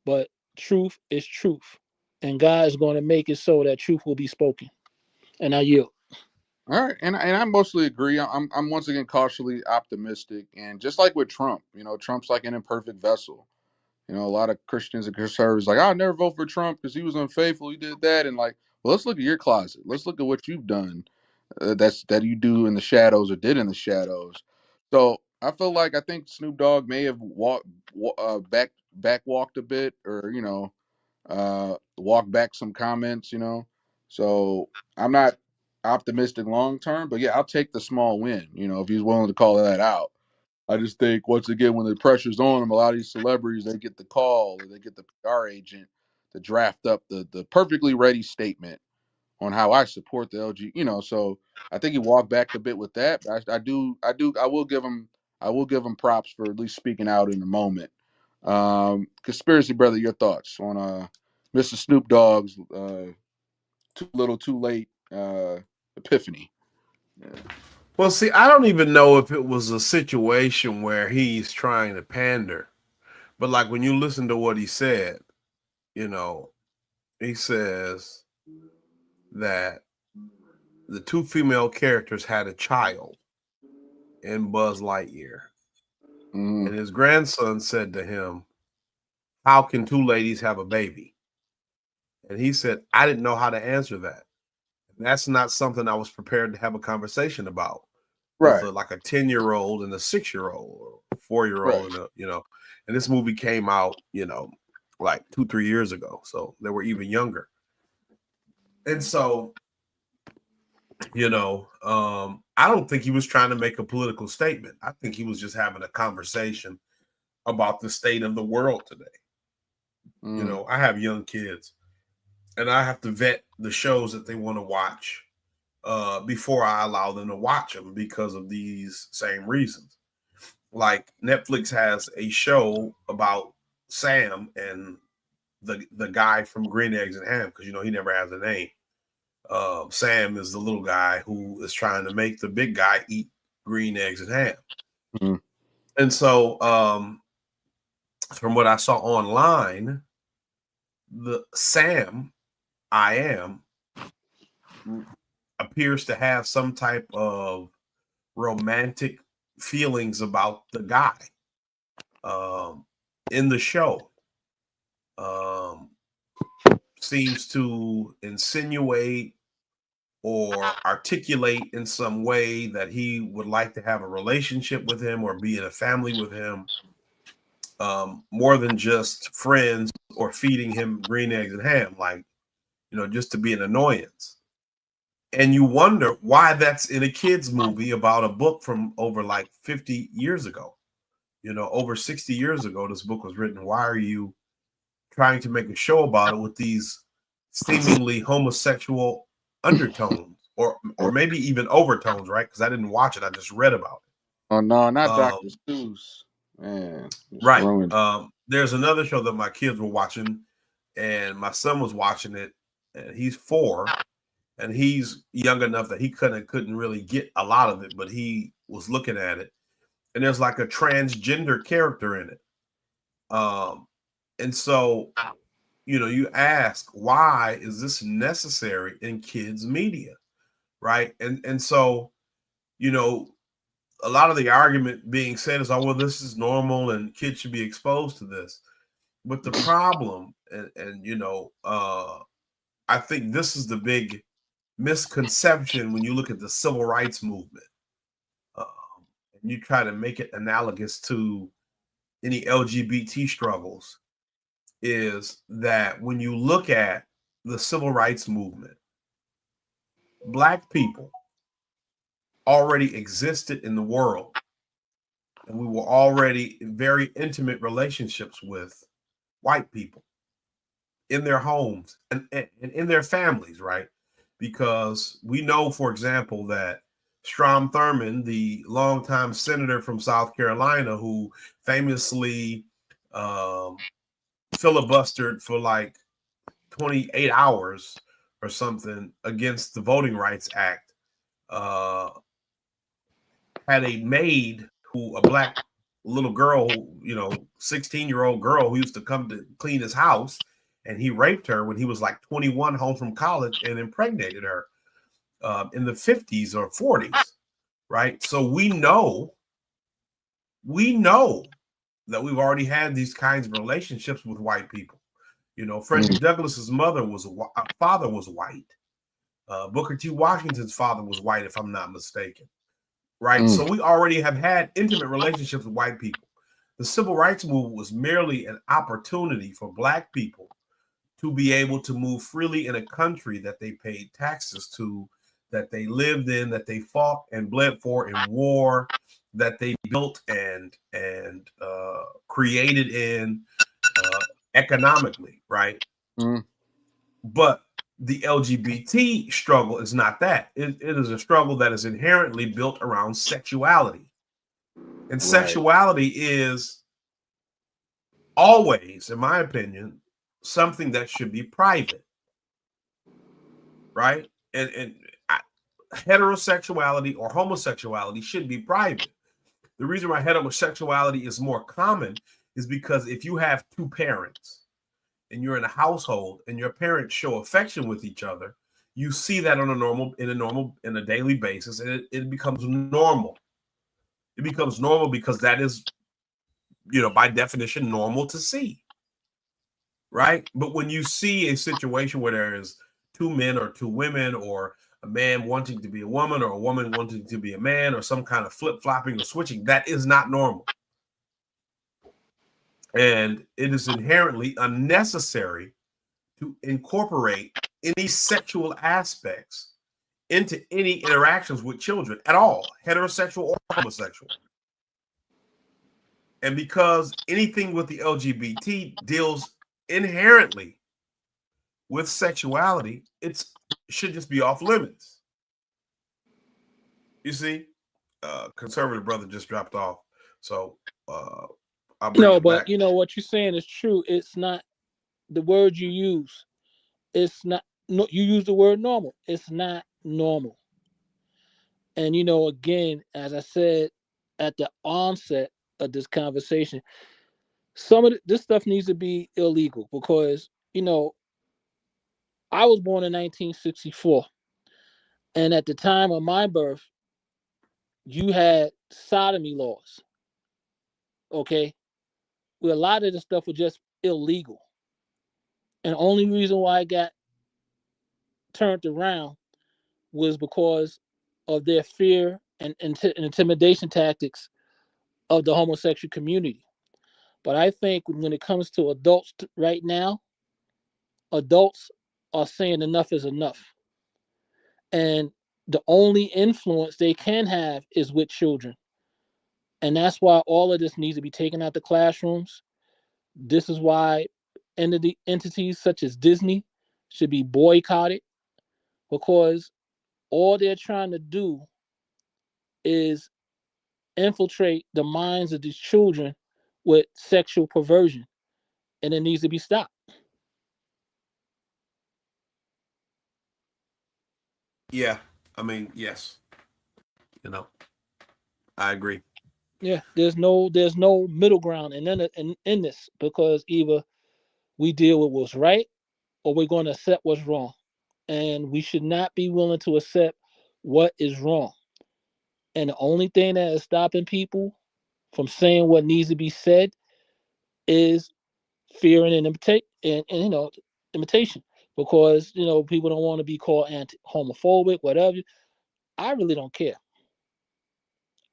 But truth is truth. And God is going to make it so that truth will be spoken. And I yield. All right, and I mostly agree. I'm once again cautiously optimistic, and just like with Trump, Trump's like an imperfect vessel. A lot of Christians and conservatives like, I'll never vote for Trump because he was unfaithful. He did that, and like, well, let's look at your closet. Let's look at what you've done. That you do in the shadows or did in the shadows. So I think Snoop Dogg may have back walked a bit, or walked back some comments. So I'm not optimistic long term, but yeah, I'll take the small win. If he's willing to call that out. I just think once again, when the pressure's on them, a lot of these celebrities, they get the call or they get the PR agent to draft up the perfectly ready statement on how I support the LG. So I think he walked back a bit with that. But I will give him props for at least speaking out in the moment. Conspiracy brother, your thoughts on Mr. Snoop Dogg's too little, too late epiphany? Yeah. Well, see, I don't even know if it was a situation where he's trying to pander, but like when you listen to what he said, he says that the two female characters had a child in Buzz Lightyear. Mm-hmm. And his grandson said to him, how can two ladies have a baby? And he said, I didn't know how to answer that. And that's not something I was prepared to have a conversation about with Right. like a 10-year-old and a 6-year-old or a 4-year-old. Right. And this movie came out, like 2-3 years ago. So they were even younger. And so, I don't think he was trying to make a political statement. I think he was just having a conversation about the state of the world today. Mm. I have young kids and I have to vet the shows that they want to watch before I allow them to watch them because of these same reasons. Like Netflix has a show about Sam and the guy from Green Eggs and Ham, because he never has a name. Sam is the little guy who is trying to make the big guy eat green eggs and ham. Mm. And so from what I saw online, the Sam I am appears to have some type of romantic feelings about the guy in the show. Seems to insinuate or articulate in some way that he would like to have a relationship with him or be in a family with him, more than just friends or feeding him green eggs and ham, like, just to be an annoyance. And you wonder why that's in a kid's movie about a book from over like 50 years ago. Over 60 years ago, this book was written. Why are you trying to make a show about it with these seemingly homosexual undertones or maybe even overtones, right? Because I didn't watch it. I just read about it. Oh no, not Dr. Seuss. Man, Right. ruined. There's another show that my kids were watching, and my son was watching it, and he's 4, and he's young enough that he couldn't really get a lot of it, but he was looking at it, and there's like a transgender character in it. And so, you ask, why is this necessary in kids' media, right? And so, a lot of the argument being said is, oh, well, this is normal and kids should be exposed to this. But the problem, and I think this is the big misconception when you look at the civil rights movement, and you try to make it analogous to any LGBT struggles, is that when you look at the civil rights movement, Black people already existed in the world, and we were already in very intimate relationships with white people. in their homes and in their families, right? Because we know, for example, that Strom Thurmond, the longtime senator from South Carolina, who famously filibustered for like 28 hours or something against the Voting Rights Act, had a maid a black little girl, 16-year-old girl who used to come to clean his house, and he raped her when he was like 21, home from college, and impregnated her in the 50s or 40s, right? So we know that we've already had these kinds of relationships with white people. Frederick Douglass's father was white. Booker T. Washington's father was white, if I'm not mistaken. Right. So we already have had intimate relationships with white people. The civil rights movement was merely an opportunity for black people to be able to move freely in a country that they paid taxes to, that they lived in, that they fought and bled for in war, that they built and created in economically, right? But the LGBT struggle is not that. It is a struggle that is inherently built around sexuality. And sexuality is always, in my opinion, something that should be private. Right? And heterosexuality or homosexuality should be private. The reason why heterosexuality is more common is because if you have two parents and you're in a household and your parents show affection with each other, you see that on a daily basis, and it becomes normal. It becomes normal because that is, by definition, normal to see. Right? But when you see a situation where there is two men or two women, or a man wanting to be a woman or a woman wanting to be a man, or some kind of flip-flopping or switching, that is not normal. And it is inherently unnecessary to incorporate any sexual aspects into any interactions with children at all, heterosexual or homosexual. And because anything with the LGBT deals inherently with sexuality, it should just be off limits. You see, conservative brother just dropped off, so I'll bring it back. What you're saying is true. It's not the word you use. It's not. No, you use the word normal. It's not normal. And again, as I said at the onset of this conversation, some of this stuff needs to be illegal because I was born in 1964, and at the time of my birth, you had sodomy laws. Okay, where a lot of the stuff was just illegal, and the only reason why it got turned around was because of their fear and intimidation tactics of the homosexual community. But I think when it comes to adults right now, adults are saying enough is enough. And the only influence they can have is with children. And that's why all of this needs to be taken out the classrooms. This is why entities such as Disney should be boycotted, because all they're trying to do is infiltrate the minds of these children with sexual perversion, and it needs to be stopped. Yeah, I mean, yes, I agree. Yeah, there's no middle ground in this, because either we deal with what's right or we're going to accept what's wrong, and we should not be willing to accept what is wrong. And the only thing that is stopping people from saying what needs to be said is fear and imitation, because people don't want to be called homophobic, whatever. I really don't care.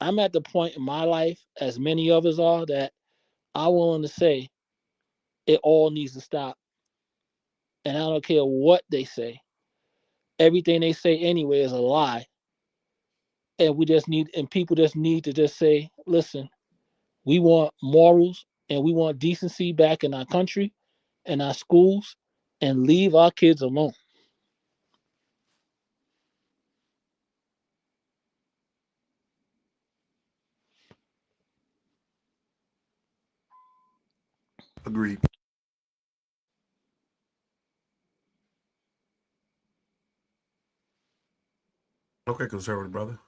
I'm at the point in my life, as many others are, that I'm willing to say it all needs to stop, and I don't care what they say. Everything they say anyway is a lie, and people just need to just say, listen, we want morals and we want decency back in our country and our schools, and leave our kids alone. Agreed. Okay, conservative brother.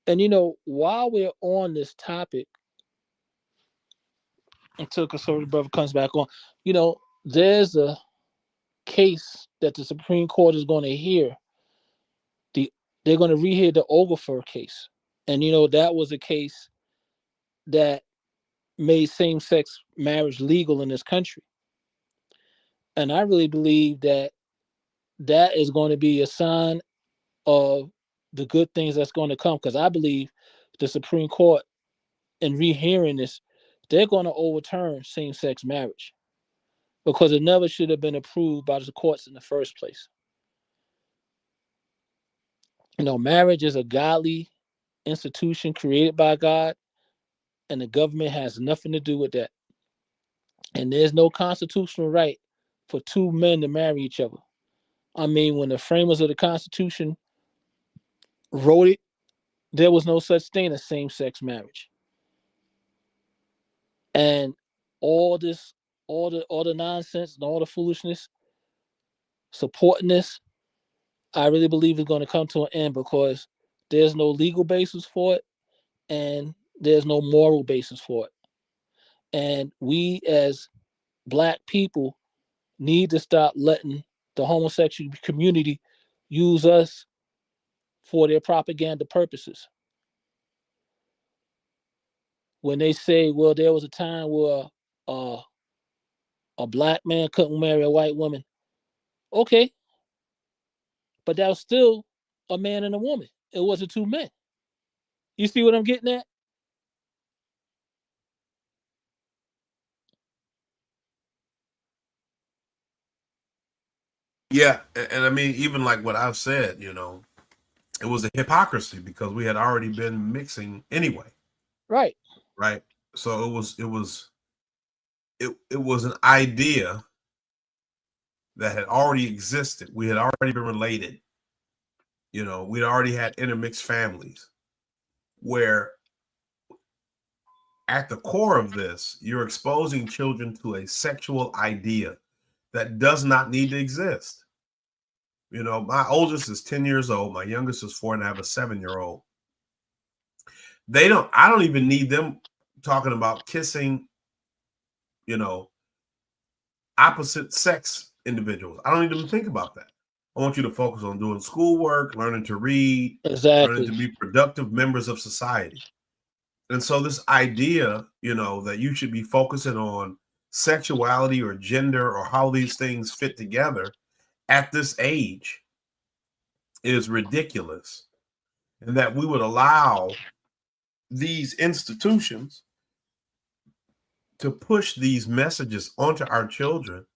And while we're on this topic, until conservative brother comes back on, there's a case that the Supreme Court is going to hear. They're going to rehear the Oglethorpe case, and that was a case that made same-sex marriage legal in this country. And I really believe that that is going to be a sign of the good things that's going to come, because I believe the Supreme Court, in rehearing this, they're going to overturn same-sex marriage because it never should have been approved by the courts in the first place. Marriage is a godly institution created by God, and the government has nothing to do with that. And there's no constitutional right for two men to marry each other. I mean, when the framers of the Constitution wrote it, there was no such thing as same-sex marriage. And all this, all the nonsense and all the foolishness supporting this, I really believe is going to come to an end because there's no legal basis for it and there's no moral basis for it. And we as Black people need to stop letting the homosexual community use us for their propaganda purposes. When they say, well, there was a time where uh, a Black man couldn't marry a white woman. Okay, but that was still a man and a woman. It wasn't two men. You see what I'm getting at? Yeah, and I mean, even like what I've said, it was a hypocrisy because we had already been mixing anyway. Right. Right. So it was an idea that had already existed. We had already been related. We'd already had intermixed families where at the core of this, you're exposing children to a sexual idea that does not need to exist. My oldest is 10 years old. My youngest is 4 and I have a 7-year-old. I don't even need them talking about kissing, opposite sex individuals. I don't need them to think about that. I want you to focus on doing schoolwork, learning to read, learning Exactly. to be productive members of society. And so this idea, that you should be focusing on sexuality or gender or how these things fit together at this age is ridiculous. And that we would allow these institutions to push these messages onto our children,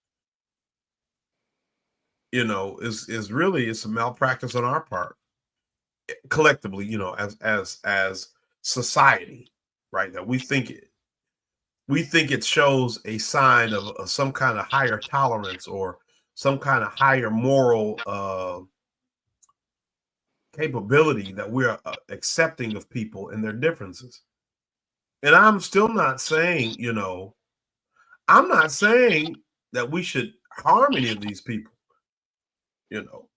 is really, it's a malpractice on our part collectively, as society, right? That we think it shows a sign of some kind of higher tolerance or some kind of higher moral capability that we're accepting of people and their differences. And I'm still not saying, I'm not saying that we should harm any of these people.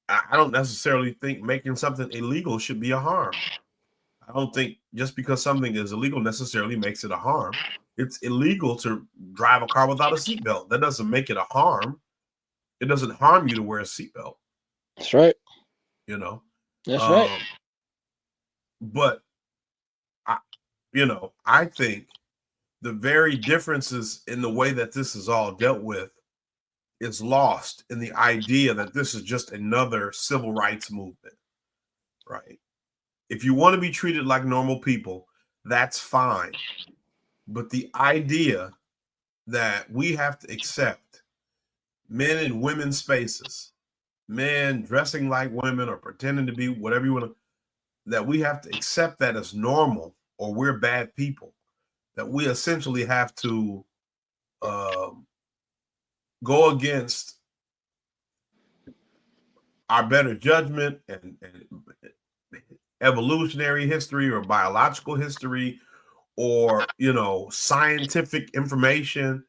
I don't necessarily think making something illegal should be a harm. I don't think just because something is illegal necessarily makes it a harm. It's illegal to drive a car without a seatbelt. That doesn't make it a harm. It doesn't harm you to wear a seatbelt. That's right. You know, That's right. But I think the very differences in the way that this is all dealt with is lost in the idea that this is just another civil rights movement, right? If you want to be treated like normal people, that's fine. But the idea that we have to accept men in women's spaces, men dressing like women or pretending to be whatever you want to, that we have to accept that as normal, or we're bad people, that we essentially have to go against our better judgment and evolutionary history or biological history, or scientific information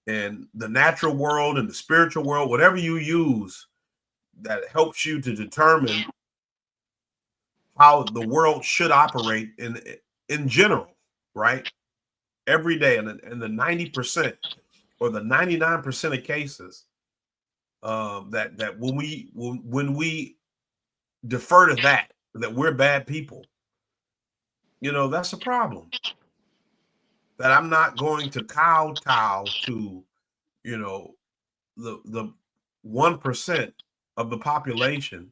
and the natural world and the spiritual world, whatever you use that helps you to determine how the world should operate in general, right? Every day, and the 90% or the 99% of cases, that when we defer to that we're bad people, that's a problem. That I'm not going to kowtow to, the 1% of the population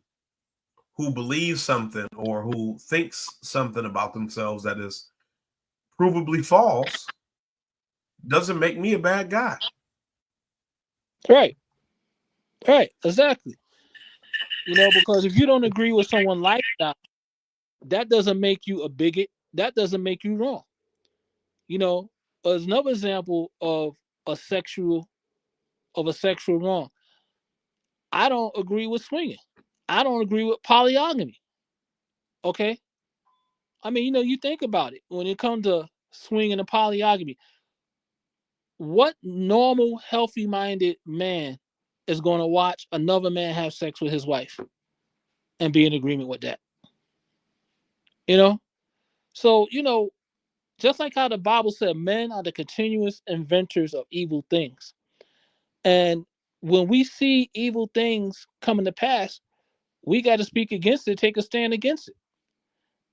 who believes something or who thinks something about themselves that is provably false, doesn't make me a bad guy. Right. Exactly. Because if you don't agree with someone's lifestyle, that doesn't make you a bigot. That doesn't make you wrong. As another example of a sexual wrong. I don't agree with swinging. I don't agree with polygamy. Okay. I mean, you think about it when it comes to swinging and polygamy. What normal, healthy-minded man is going to watch another man have sex with his wife and be in agreement with that? So just like how the Bible said, men are the continuous inventors of evil things. And when we see evil things coming to pass, we got to speak against it, take a stand against it.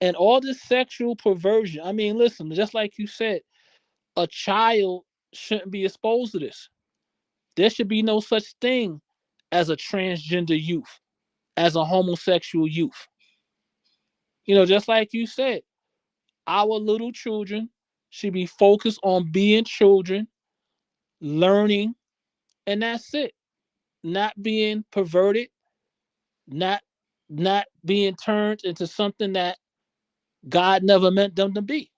And all this sexual perversion. I mean, listen, just like you said, a child shouldn't be exposed to this. There should be no such thing as a transgender youth, as a homosexual youth. Just like you said, our little children should be focused on being children, learning, and that's it. Not being perverted, not not being turned into something that God never meant them to be.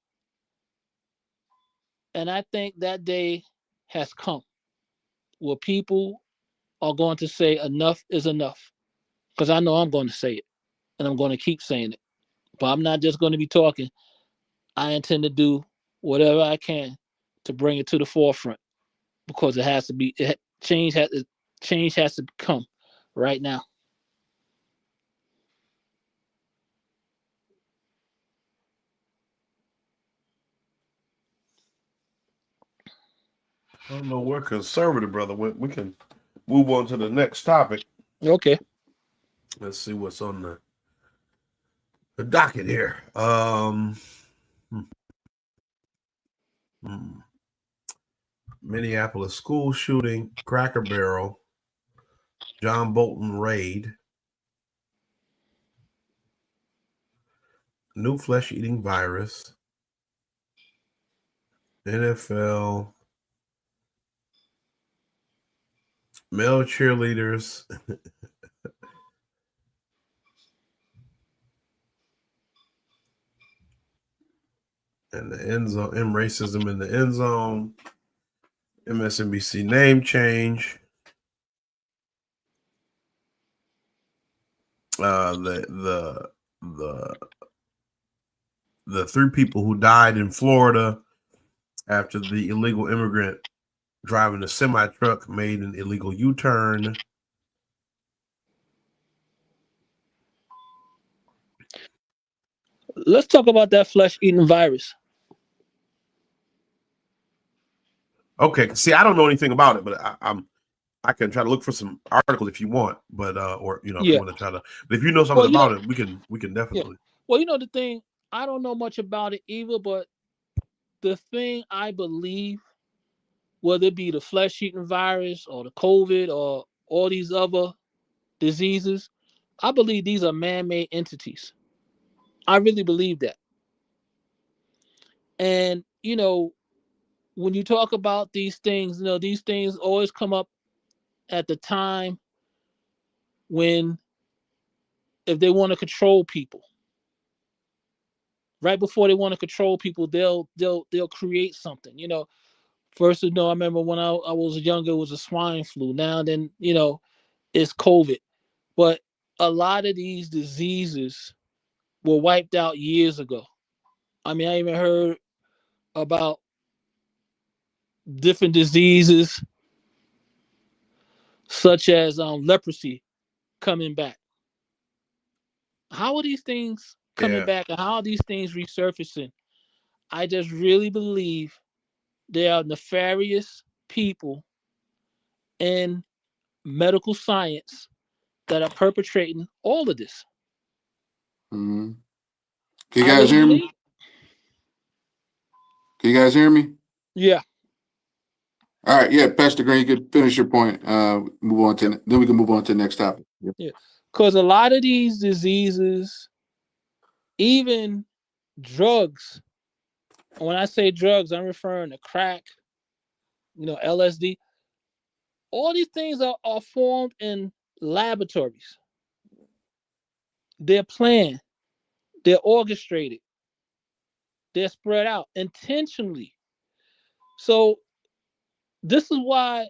And I think that day has come where people are going to say enough is enough. Because I know I'm going to say it and I'm going to keep saying it. But I'm not just going to be talking. I intend to do whatever I can to bring it to the forefront because it has to be change has to come right now. I don't know, we're conservative, brother. We can move on to the next topic. Okay. Let's see what's on the docket here. Minneapolis school shooting, Cracker Barrel, John Bolten raid, new flesh-eating virus, NFL, male cheerleaders, and the end zone, and racism in the end zone, MSNBC name change, the three people who died in Florida after the illegal immigrant driving a semi-truck made an illegal U-turn. Let's talk about that flesh-eating virus. Okay, see, I don't know anything about it, but I can try to look for some articles if you want, but or if you Yeah. want to try to, but if you know something about it, we can definitely. Yeah. Well, the thing, I don't know much about it either, but the thing I believe, whether it be the flesh-eating virus or the COVID or all these other diseases, I believe these are man-made entities. I really believe that. And when you talk about these things, these things always come up at the time when, if they want to control people, right before they want to control people, they'll create something. First, I remember when I was younger, it was a swine flu. Now then, it's COVID. But a lot of these diseases were wiped out years ago. I mean, I even heard about different diseases such as leprosy coming back. How are these things coming Yeah. back, and how are these things resurfacing? I just really believe there are nefarious people in medical science that are perpetrating all of this. Mm-hmm. Can you I guys really hear me? believe. Can you guys hear me? Yeah. All right, yeah, Pastor Green, you could finish your point. Move on to then we can move on to the next topic. Yep. Yeah. Because a lot of these diseases, even drugs, when I say drugs, I'm referring to crack, LSD. All these things are formed in laboratories. They're planned, they're orchestrated, they're spread out intentionally. So this is why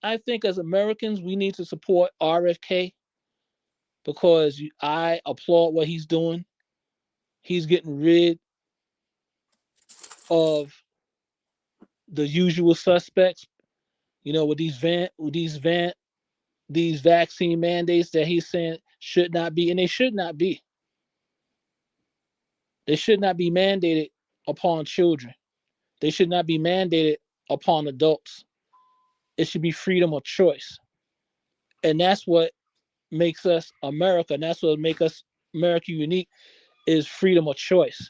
I think as Americans we need to support RFK, because I applaud what he's doing. He's getting rid of the usual suspects, with these vaccine mandates that he's saying should not be, and they should not be. They should not be mandated upon children. They should not be mandated upon adults. It should be freedom of choice. And that's what makes us America. And that's what makes us America unique, is freedom of choice.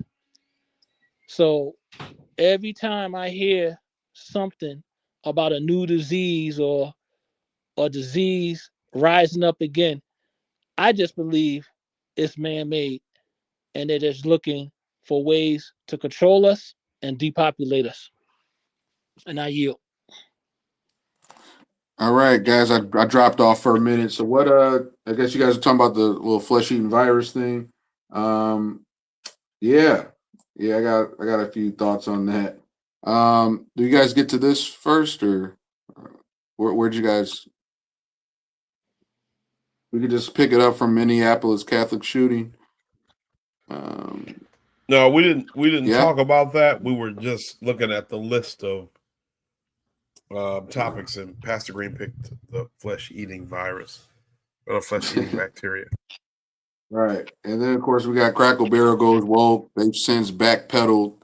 So every time I hear something about a new disease or a disease rising up again, I just believe it's man-made, and they're just looking for ways to control us and depopulate us. And I yield. All right, guys, I dropped off for a minute. So what? I guess you guys are talking about the little flesh-eating virus thing. Um, yeah, yeah, I got a few thoughts on that. Do you guys get to this first, or where'd you guys? We could just pick it up from Minneapolis Catholic shooting. No, we didn't Yeah. talk about that. We were just looking at the list of topics, and Pastor Green picked the flesh-eating virus or flesh-eating bacteria. Right. And then, of course, we got Crackle Barrel goes woke. They've since backpedaled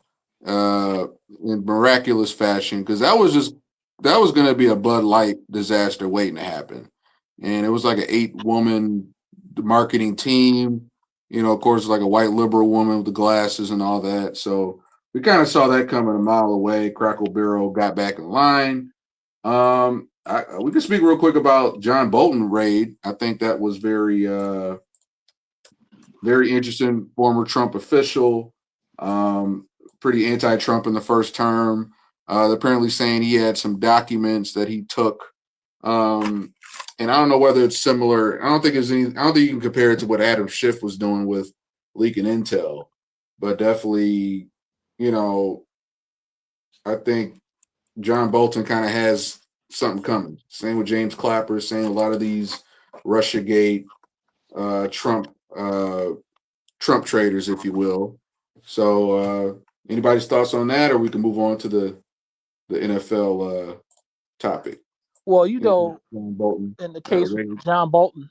in miraculous fashion, because that was going to be a Bud Light disaster waiting to happen. And it was like an 8-woman marketing team, of course, like a white liberal woman with the glasses and all that. So we kind of saw that coming a mile away. Crackle Barrel got back in line. We can speak real quick about John Bolton raid. I think that was very interesting. Former Trump official, pretty anti-Trump in the first term. They're apparently saying he had some documents that he took, and I don't know whether it's similar. I don't think you can compare it to what Adam Schiff was doing with leaking intel, but definitely, I think John Bolton kind of has something coming. Same with James Clapper, saying a lot of these Russiagate, Trump traders, if you will. So, anybody's thoughts on that, or we can move on to the NFL topic. Well, John Bolton, in the case of raid. John Bolton,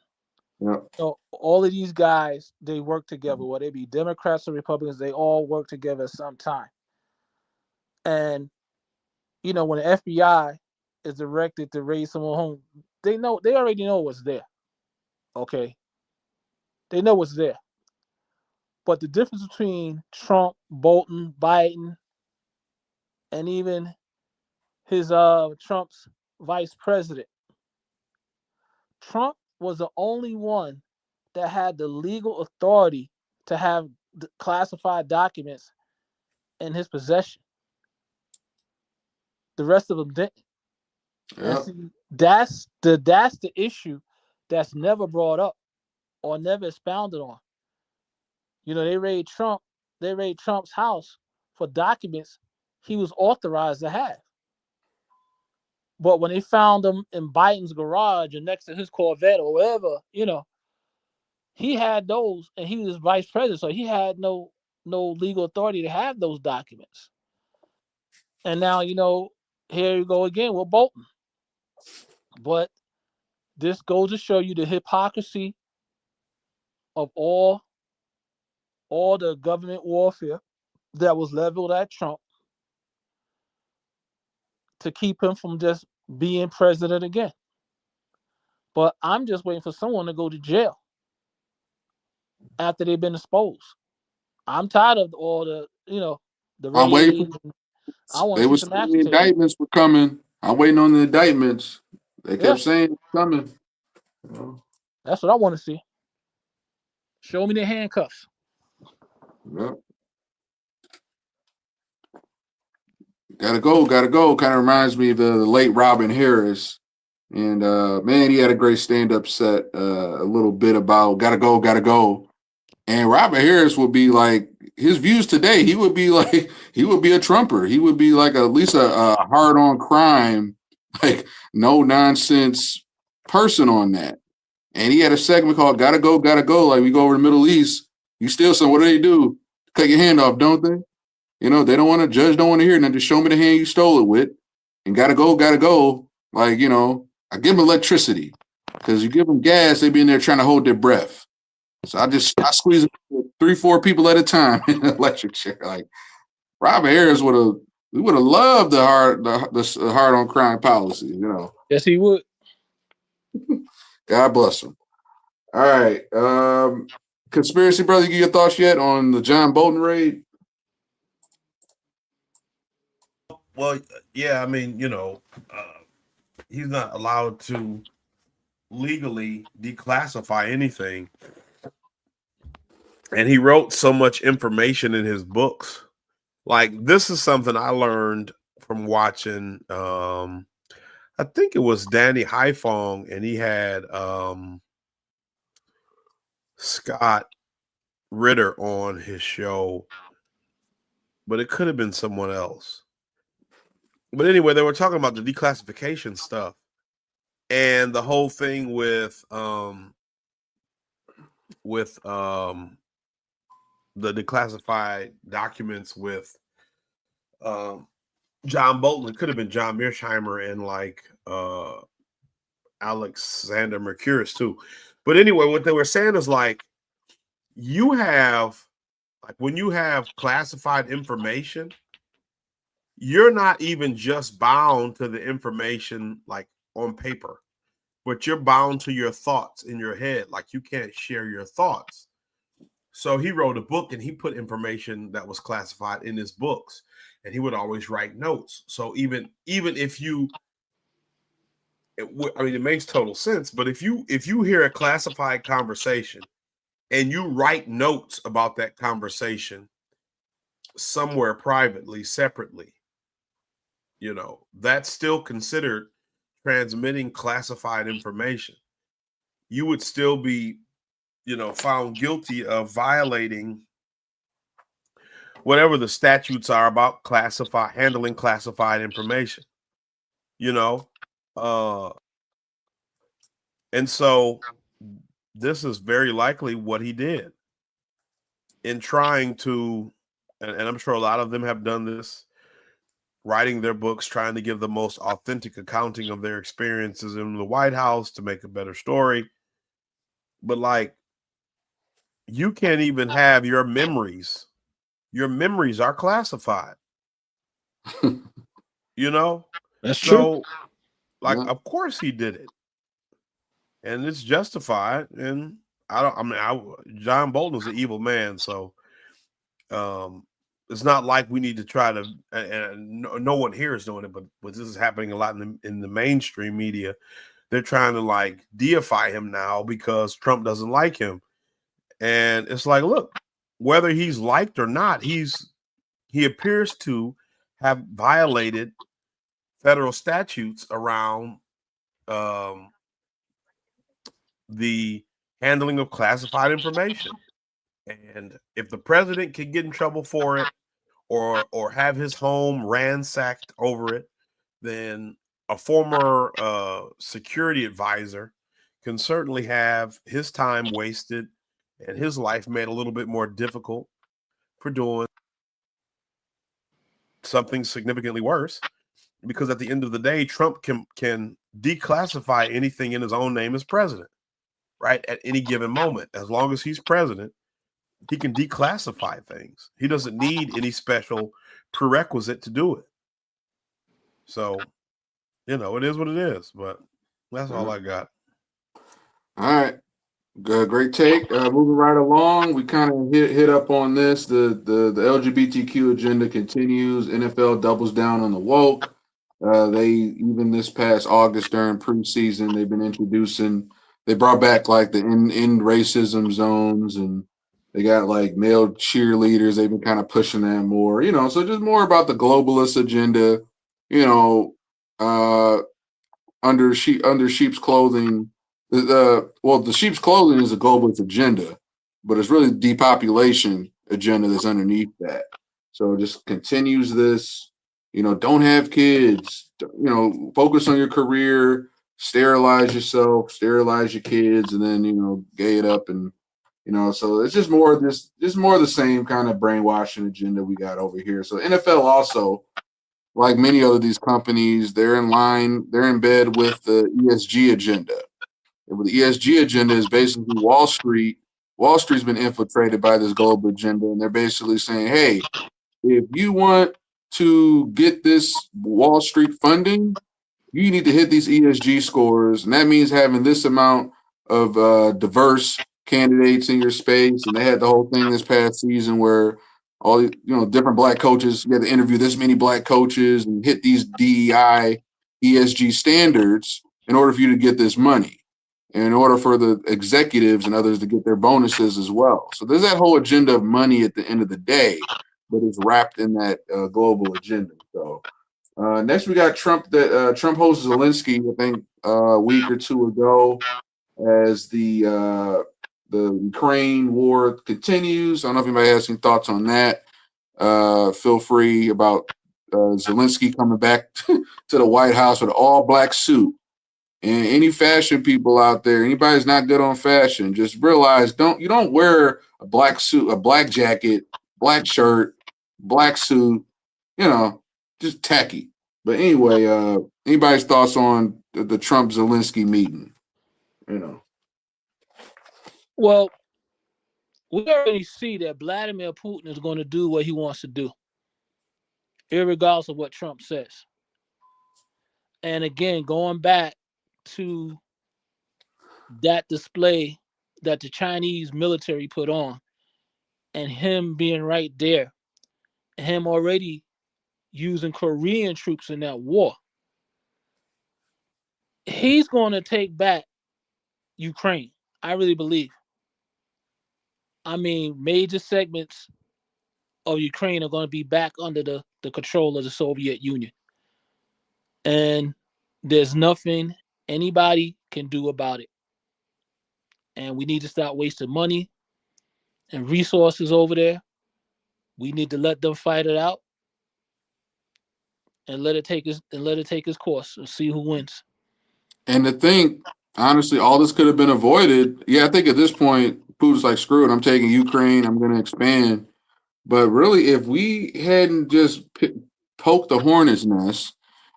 Yeah. all of these guys, they work together. Whether they be Democrats or Republicans, they all work together at some time. And when the FBI is directed to raid someone home, they already know what's there. Okay, they know what's there. But the difference between Trump, Bolton, Biden, and even his Trump's vice president, Trump was the only one that had the legal authority to have classified documents in his possession. The rest of them didn't. And Yeah. see, that's the issue that's never brought up or never expounded on. You know, they raid Trump's house for documents he was authorized to have. But when they found him in Biden's garage and next to his Corvette or whatever, he had those and he was vice president, so he had no legal authority to have those documents. And now, here you go again with Bolton. But this goes to show you the hypocrisy of all the government warfare that was leveled at Trump to keep him from just being president again. But I'm just waiting for someone to go to jail after they've been exposed. I'm tired of all the I'm waiting raids. for. I want They to see were some saying the action taken. indictments were coming. I'm waiting on the indictments. They Yeah, kept saying it's coming. You know? that's what I want to see. Show me the handcuffs. Yeah. Gotta go, gotta go. Kind of reminds me of the late Robin Harris. And man, he had a great stand-up set, a little bit about gotta go, gotta go. And Robert Harris would be like his views today, he would be like he would be a Trumper. He would be like at least a hard on crime, like no nonsense person on that. And he had a segment called Gotta Go, Gotta Go. Like we go over to the Middle East, you steal some, what do they do? Cut your hand off, don't they? You know, they don't want to judge, don't want to hear nothing. Just show me the hand you stole it with. And gotta go, gotta go. Like, I give them electricity. Because you give them gas, they be in there trying to hold their breath. So I squeeze 3-4 people at a time in an electric chair. Like Robert Harris we would have loved the hard on crime policy, Yes, he would. God bless him. All right. Conspiracy brother, you get your thoughts yet on the John Bolton raid? Well, yeah, I mean, he's not allowed to legally declassify anything. And he wrote so much information in his books. Like, this is something I learned from watching, I think it was Danny Haifong, and he had Scott Ritter on his show, but it could have been someone else. But anyway, they were talking about the declassification stuff and the whole thing with the declassified documents with John Bolton. It could have been John Mearsheimer and Alexander Mercouris too. But anyway, what they were saying is when you have classified information, you're not even just bound to the information on paper, but you're bound to your thoughts in your head. Like, you can't share your thoughts. So he wrote a book and he put information that was classified in his books, and he would always write notes. So even if it makes total sense. But if you hear a classified conversation and you write notes about that conversation somewhere privately, separately, that's still considered transmitting classified information. You would still be, found guilty of violating whatever the statutes are about handling classified information, and so this is very likely what he did in trying to, and I'm sure a lot of them have done this, writing their books, trying to give the most authentic accounting of their experiences in the White House to make a better story. But you can't even have your memories. Your memories are classified. That's So, true. of course he did it, and it's justified. And John Bolton is an evil man, so it's not like we need to try to. And no one here is doing it, but this is happening a lot in the mainstream media. They're trying to deify him now because Trump doesn't like him, and it's look, whether he's liked or not, he appears to have violated federal statutes around the handling of classified information. And if the president can get in trouble for it or have his home ransacked over it, then a former security advisor can certainly have his time wasted and his life made a little bit more difficult for doing something significantly worse. Because at the end of the day, Trump can declassify anything in his own name as president, right? At any given moment, as long as he's president, he can declassify things. He doesn't need any special prerequisite to do it. So, it is what it is, but that's all I got. All right. Great take. Moving right along, we kind of hit up on this. The LGBTQ agenda continues. NFL doubles down on the woke. They even this past August during preseason, they've been introducing. They brought back like the in racism zones, and they got like male cheerleaders. They've been kind of pushing that more. So just more about the globalist agenda. Under sheep's clothing. The sheep's clothing is a globalist agenda, but it's really depopulation agenda that's underneath that. So it just continues this, don't have kids, focus on your career, sterilize yourself, sterilize your kids, and then, gay it up. And, so it's just more of the same kind of brainwashing agenda we got over here. So NFL also, like many other these companies, they're in bed with the ESG agenda. And the ESG agenda is basically Wall Street. Wall Street's been infiltrated by this global agenda, and they're basically saying, hey, if you want to get this Wall Street funding, you need to hit these ESG scores, and that means having this amount of diverse candidates in your space. And they had the whole thing this past season where all different black coaches, you had to interview this many black coaches and hit these DEI, ESG standards in order for you to get this money, and in order for the executives and others to get their bonuses as well. So there's that whole agenda of money at the end of the day, but it's wrapped in that global agenda. So next we got Trump. That Trump hosts Zelensky, I think, a week or two ago, as the Ukraine war continues. I don't know if anybody has any thoughts on that. Feel free about Zelensky coming back to the White House with an all-black suit. And any fashion people out there, anybody's not good on fashion, just realize you don't wear a black suit, a black jacket, black shirt, black suit, just tacky. But anyway, anybody's thoughts on the Trump Zelensky meeting? Well, we already see that Vladimir Putin is going to do what he wants to do, irregardless of what Trump says. And again, going back to that display that the Chinese military put on, and him being right there, him already using Korean troops in that war, he's going to take back Ukraine. I really believe. I mean, major segments of Ukraine are going to be back under the control of the Soviet Union. And there's nothing anybody can do about it. And we need to stop wasting money and resources over there. We need to let them fight it out and let it take its course and see who wins. And to think, honestly, all this could have been avoided. Yeah, I think at this point, Putin's like, screw it, I'm taking Ukraine, I'm going to expand. But really, if we hadn't just poked the hornet's nest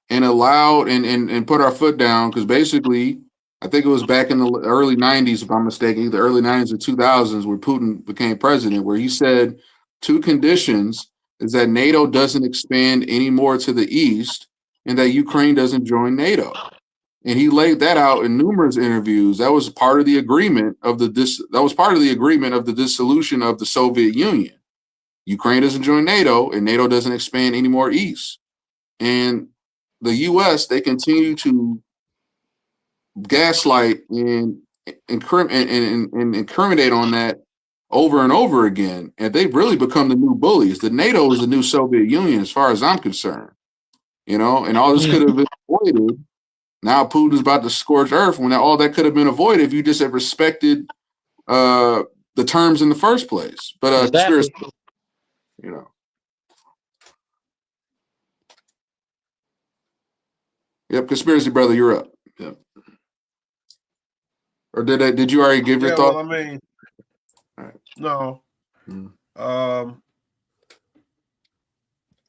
and allowed and put our foot down, because basically, I think it was back in the early 90s, if I'm mistaken, the early 90s or 2000s, where Putin became president, where he said two conditions is that NATO doesn't expand any more to the east and that Ukraine doesn't join NATO. And he laid that out in numerous interviews. That was part of the agreement of the dissolution of the Soviet Union. Ukraine doesn't join NATO, and NATO doesn't expand any more east. And the U.S., they continue to gaslight and incriminate on that over and over again. And they've really become the new bullies. The NATO is the new Soviet Union, as far as I'm concerned. and all this could have been avoided. Now Putin's about to scorch earth when all that could have been avoided if you just had respected the terms in the first place. But Exactly. conspiracy, Yep, conspiracy brother, you're up. Yep. Or did you already give your thought? Well, I mean, no. I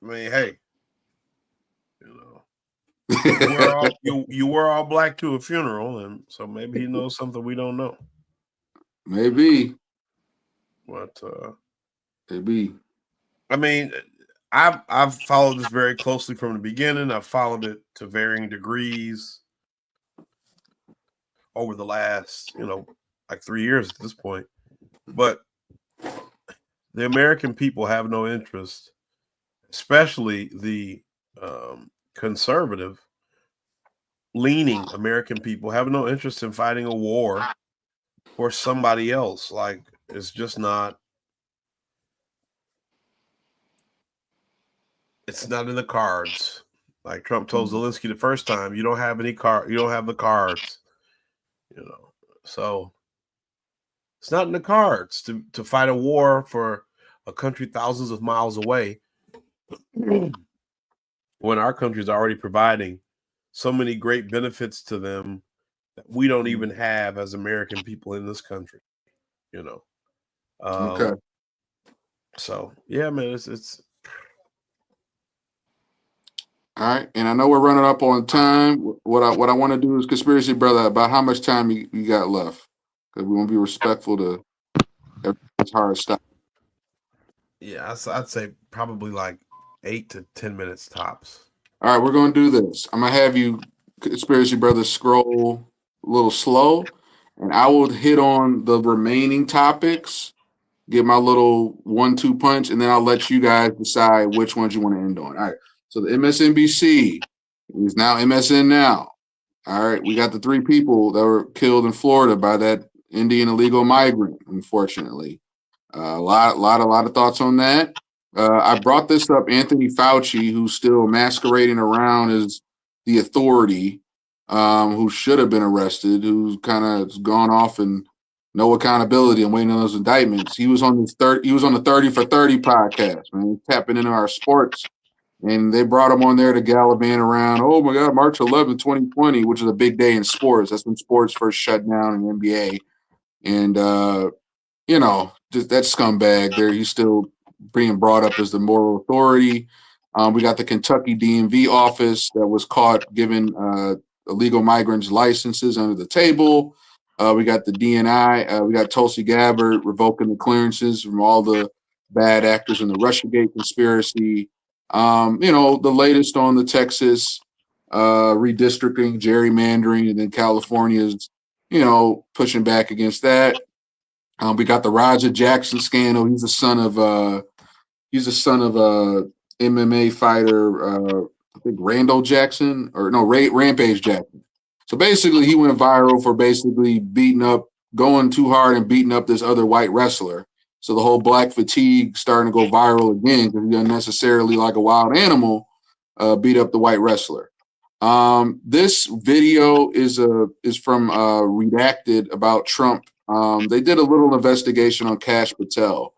mean, hey, you were all black to a funeral, and so maybe he knows something we don't know. Maybe. But maybe. I mean, I've followed this very closely from the beginning. I've followed it to varying degrees over the last, like 3 years at this point. But the American people have no interest, especially the conservative leaning American people have no interest in fighting a war for somebody else. Like, it's just not. It's not in the cards. Like Trump told Zelensky the first time, you don't have any you don't have the cards. So it's not in the cards to fight a war for a country thousands of miles away when our country is already providing so many great benefits to them that we don't even have as American people in this country. Okay. So yeah, man, it's all right, and I know we're running up on time. What I want to do is conspiracy brother about how much time you got left, because we want to be respectful to everyone's hard stop. Yeah, I'd say probably like 8 to 10 minutes tops. All right, we're going to do this. I'm going to have you, conspiracy brother, scroll a little slow, and I will hit on the remaining topics, get my little 1-2 punch, and then I'll let you guys decide which ones you want to end on. All right. So the MSNBC is now MSN Now. All right. We got the 3 people that were killed in Florida by that Indian illegal migrant, unfortunately. A lot of thoughts on that. I brought this up. Anthony Fauci, who's still masquerading around as the authority, who should have been arrested, who's kind of gone off and no accountability and waiting on those indictments. He was on the 30 for 30 podcast, man, tapping into our sports. And they brought him on there to gallivant around. Oh my God, March 11, 2020, which is a big day in sports. That's when sports first shut down in the NBA. And just that scumbag there. He's still being brought up as the moral authority. We got the Kentucky DMV office that was caught giving illegal migrants licenses under the table. We got the DNI. We got Tulsi Gabbard revoking the clearances from all the bad actors in the Russiagate conspiracy. The latest on the Texas redistricting, gerrymandering, and then California's, pushing back against that. We got the Roger Jackson scandal. He's the son of MMA fighter, I think Randall Jackson, or no, Rampage Jackson. So basically, he went viral for basically going too hard and beating up this other white wrestler. So the whole black fatigue starting to go viral again because he unnecessarily, like a wild animal, beat up the white wrestler. This video is from Redacted about Trump. They did a little investigation on Kash Patel.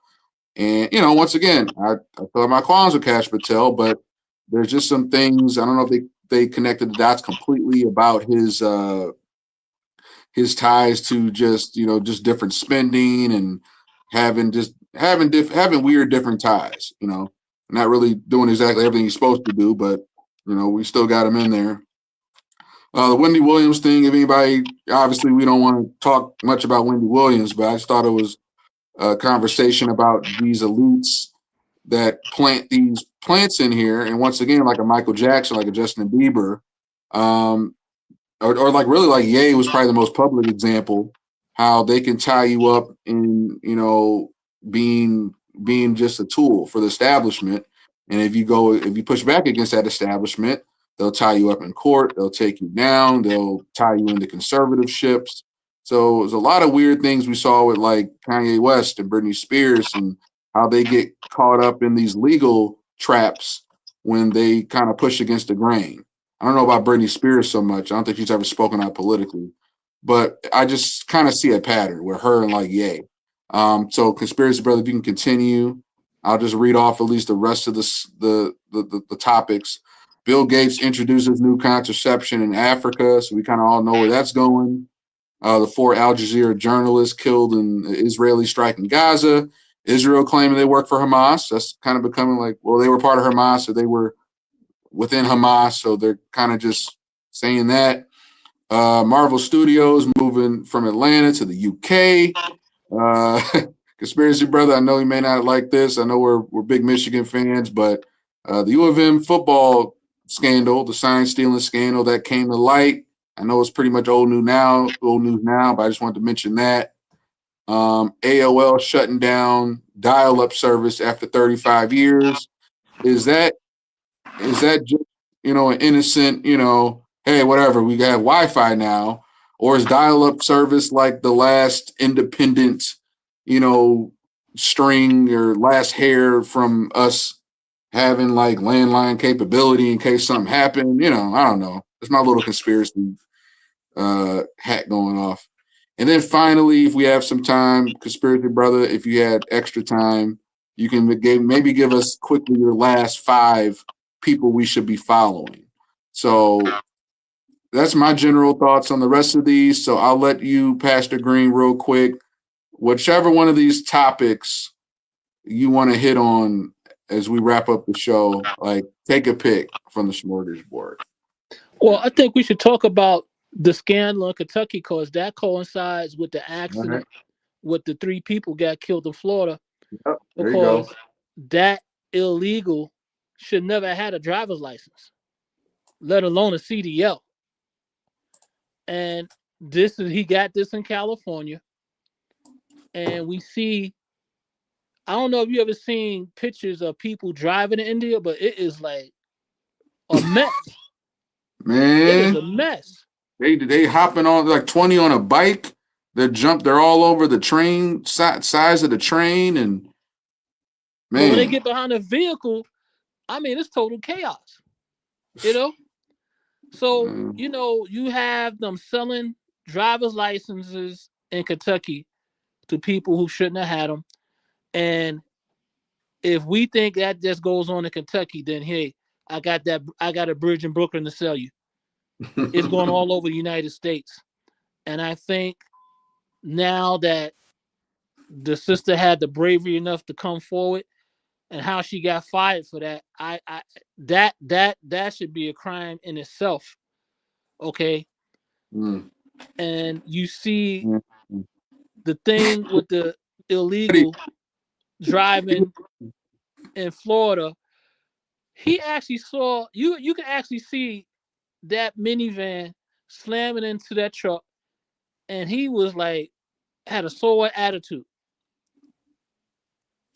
And, once again, I thought my qualms with Kash Patel, but there's just some things, I don't know if they connected the dots completely about his ties to just different spending and having weird different ties, not really doing exactly everything he's supposed to do, but, we still got him in there. The Wendy Williams thing, if anybody, obviously we don't want to talk much about Wendy Williams, but I just thought it was a conversation about these elites that plant these plants in here. And once again, like a Michael Jackson, like a Justin Bieber, or like really like Ye was probably the most public example, how they can tie you up in, being just a tool for the establishment. And if you push back against that establishment, they'll tie you up in court. They'll take you down. They'll tie you into conservatorships. So there's a lot of weird things we saw with like Kanye West and Britney Spears and how they get caught up in these legal traps when they kind of push against the grain. I don't know about Britney Spears so much. I don't think she's ever spoken out politically, but I just kind of see a pattern with her and like Ye. So conspiracy brother, if you can continue, I'll just read off at least the rest of the topics. Bill Gates introduces new contraception in Africa, so we kind of all know where that's going. The 4 Al Jazeera journalists killed in Israeli strike in Gaza. Israel claiming they work for Hamas. That's kind of becoming like, well, they were part of Hamas, or they were within Hamas, so they're kind of just saying that. Marvel Studios moving from Atlanta to the UK. Conspiracy brother, I know you may not like this. I know we're big Michigan fans, but the U of M football scandal, the sign stealing scandal that came to light. I know it's pretty much old news now, but I just wanted to mention that. AOL shutting down dial-up service after 35 years. Is that just, an innocent, hey, whatever, we have Wi-Fi now, or is dial-up service like the last independent, string or last hair from us having like landline capability in case something happened? I don't know. It's my little conspiracy hat going off. And then finally, if we have some time, conspiracy brother, if you had extra time, you can maybe give us quickly your last 5 people we should be following. So that's my general thoughts on the rest of these. So I'll let you, Pastor Green, real quick, whichever one of these topics you want to hit on as we wrap up the show, like take a pick from the smorgasbord. Well, I think we should talk about the scandal in Kentucky because that coincides with the accident with the 3 people got killed in Florida. Yep, there you because go. that illegal should never have had a driver's license, let alone a CDL. And he got this in California. And we see, I don't know if you ever seen pictures of people driving in India, but it is like a mess. Man, it is a mess. They hopping on like 20 on a bike. They're all over the train size of the train, and man, but when they get behind a vehicle, I mean, it's total chaos. So you have them selling driver's licenses in Kentucky to people who shouldn't have had them, and if we think that just goes on in Kentucky, then hey, I got a bridge in Brooklyn to sell you. It's going all over the United States. And I think now that the sister had the bravery enough to come forward and how she got fired for that, that should be a crime in itself. Okay. And you see the thing with the illegal driving in Florida. He actually saw you can actually see that minivan slamming into that truck, and he was like had a sore attitude.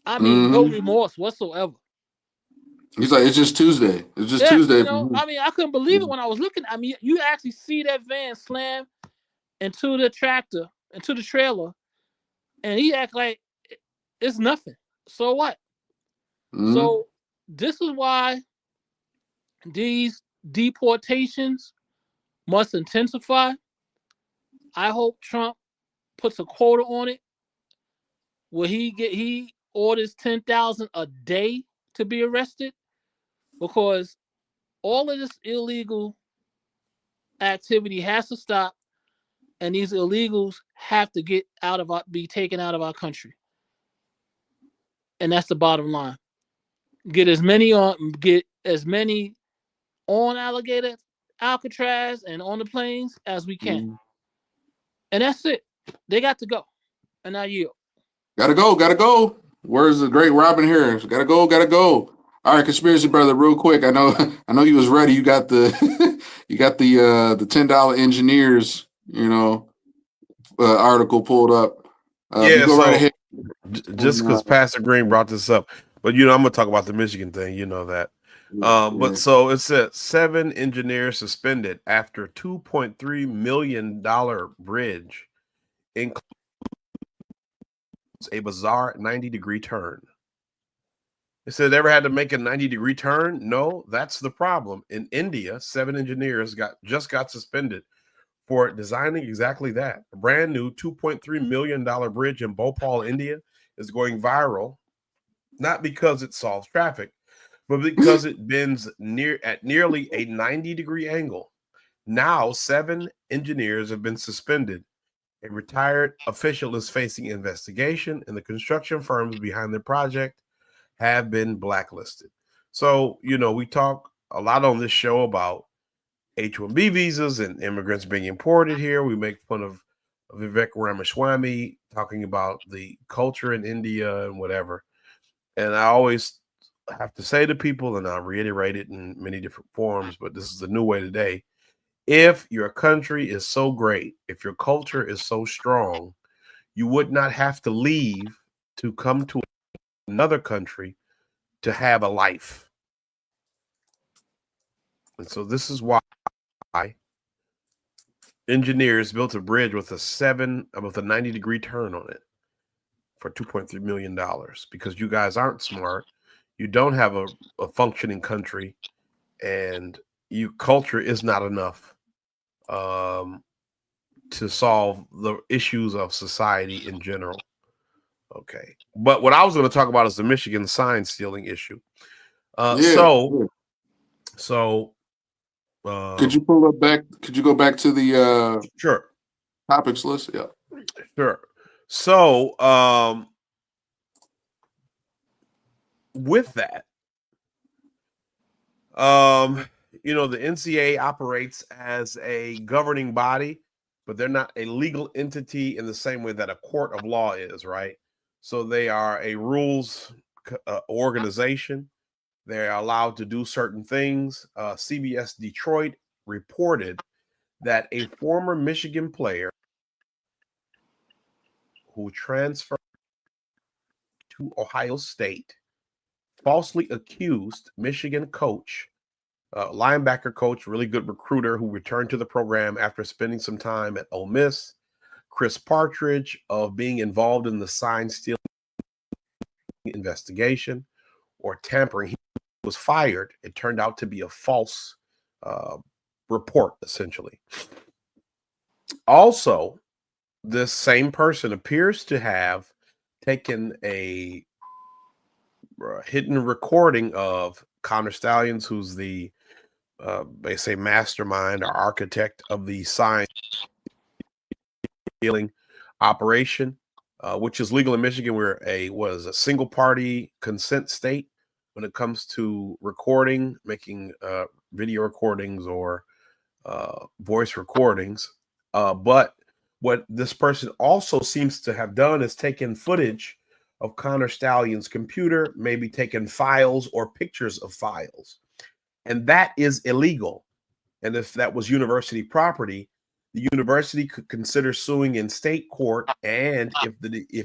I mean, no remorse whatsoever. He's like, it's just Tuesday. It's just Yeah, Tuesday. I mean, I couldn't believe it when I was looking. I mean, you actually see that van slam into the tractor, into the trailer, and he act like it's nothing. So what? So this is why these deportations must intensify. I hope Trump puts a quota on it where he orders 10,000 a day to be arrested, because all of this illegal activity has to stop, and these illegals have to be taken out of our country. And that's the bottom line. Get as many on Alligator, Alcatraz, and on the planes as we can. And that's it. They got to go. And I yield. Gotta go. Where's the great Robin Harris? Gotta go. All right, conspiracy brother, real quick. I know you was ready. You got the the $10 engineers, article pulled up. Yeah, go right ahead. Just because Pastor Green brought this up, but I'm gonna talk about the Michigan thing. You know that. But so it said 7 engineers suspended after $2.3 million bridge includes a bizarre 90-degree turn. They said they ever had to make a 90-degree turn? No, that's the problem. In India, 7 engineers just got suspended for designing exactly that. A brand new $2.3 million bridge in Bhopal, India is going viral, not because it solves traffic, but because it bends at nearly a 90-degree angle. Now, 7 engineers have been suspended. A retired official is facing investigation, and the construction firms behind the project have been blacklisted. So, we talk a lot on this show about H-1B visas and immigrants being imported here. We make fun of Vivek Ramaswamy talking about the culture in India and whatever. And I always have to say to people, and I'll reiterate it in many different forms, but this is the new way today. If your country is so great, if your culture is so strong, you would not have to leave to come to another country to have a life. And so this is why engineers built a bridge with a 90-degree turn on it for $2.3 million, because you guys aren't smart. You don't have a functioning country, and your culture is not enough to solve the issues of society in general. Okay. But what I was going to talk about is the Michigan sign stealing issue. So could you pull up back? Could you go back to the sure topics list? Yeah. Sure. So with that, the NCA operates as a governing body, but they're not a legal entity in the same way that a court of law is, right? So they are a rules organization. They're allowed to do certain things. CBS Detroit reported that a former Michigan player who transferred to Ohio State falsely accused Michigan coach, linebacker coach, really good recruiter who returned to the program after spending some time at Ole Miss, Chris Partridge, of being involved in the sign stealing investigation or tampering. He was fired. It turned out to be a false report, essentially. Also, this same person appears to have taken a hidden recording of Connor Stallions, who's the they say mastermind or architect of the sign stealing operation, which is legal in Michigan. We're a single party consent state when it comes to recording, making video recordings or voice recordings. But what this person also seems to have done is taken footage of Connor Stallion's computer, maybe taken files or pictures of files. And that is illegal. And if that was university property, the university could consider suing in state court. And if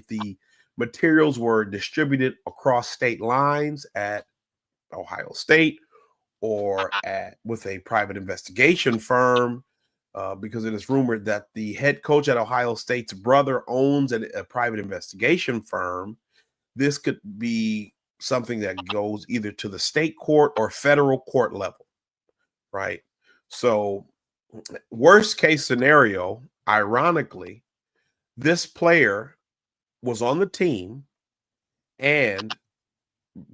the materials were distributed across state lines at Ohio State or with a private investigation firm, because it is rumored that the head coach at Ohio State's brother owns a private investigation firm, this could be something that goes either to the state court or federal court level, right? So worst case scenario, ironically, this player was on the team and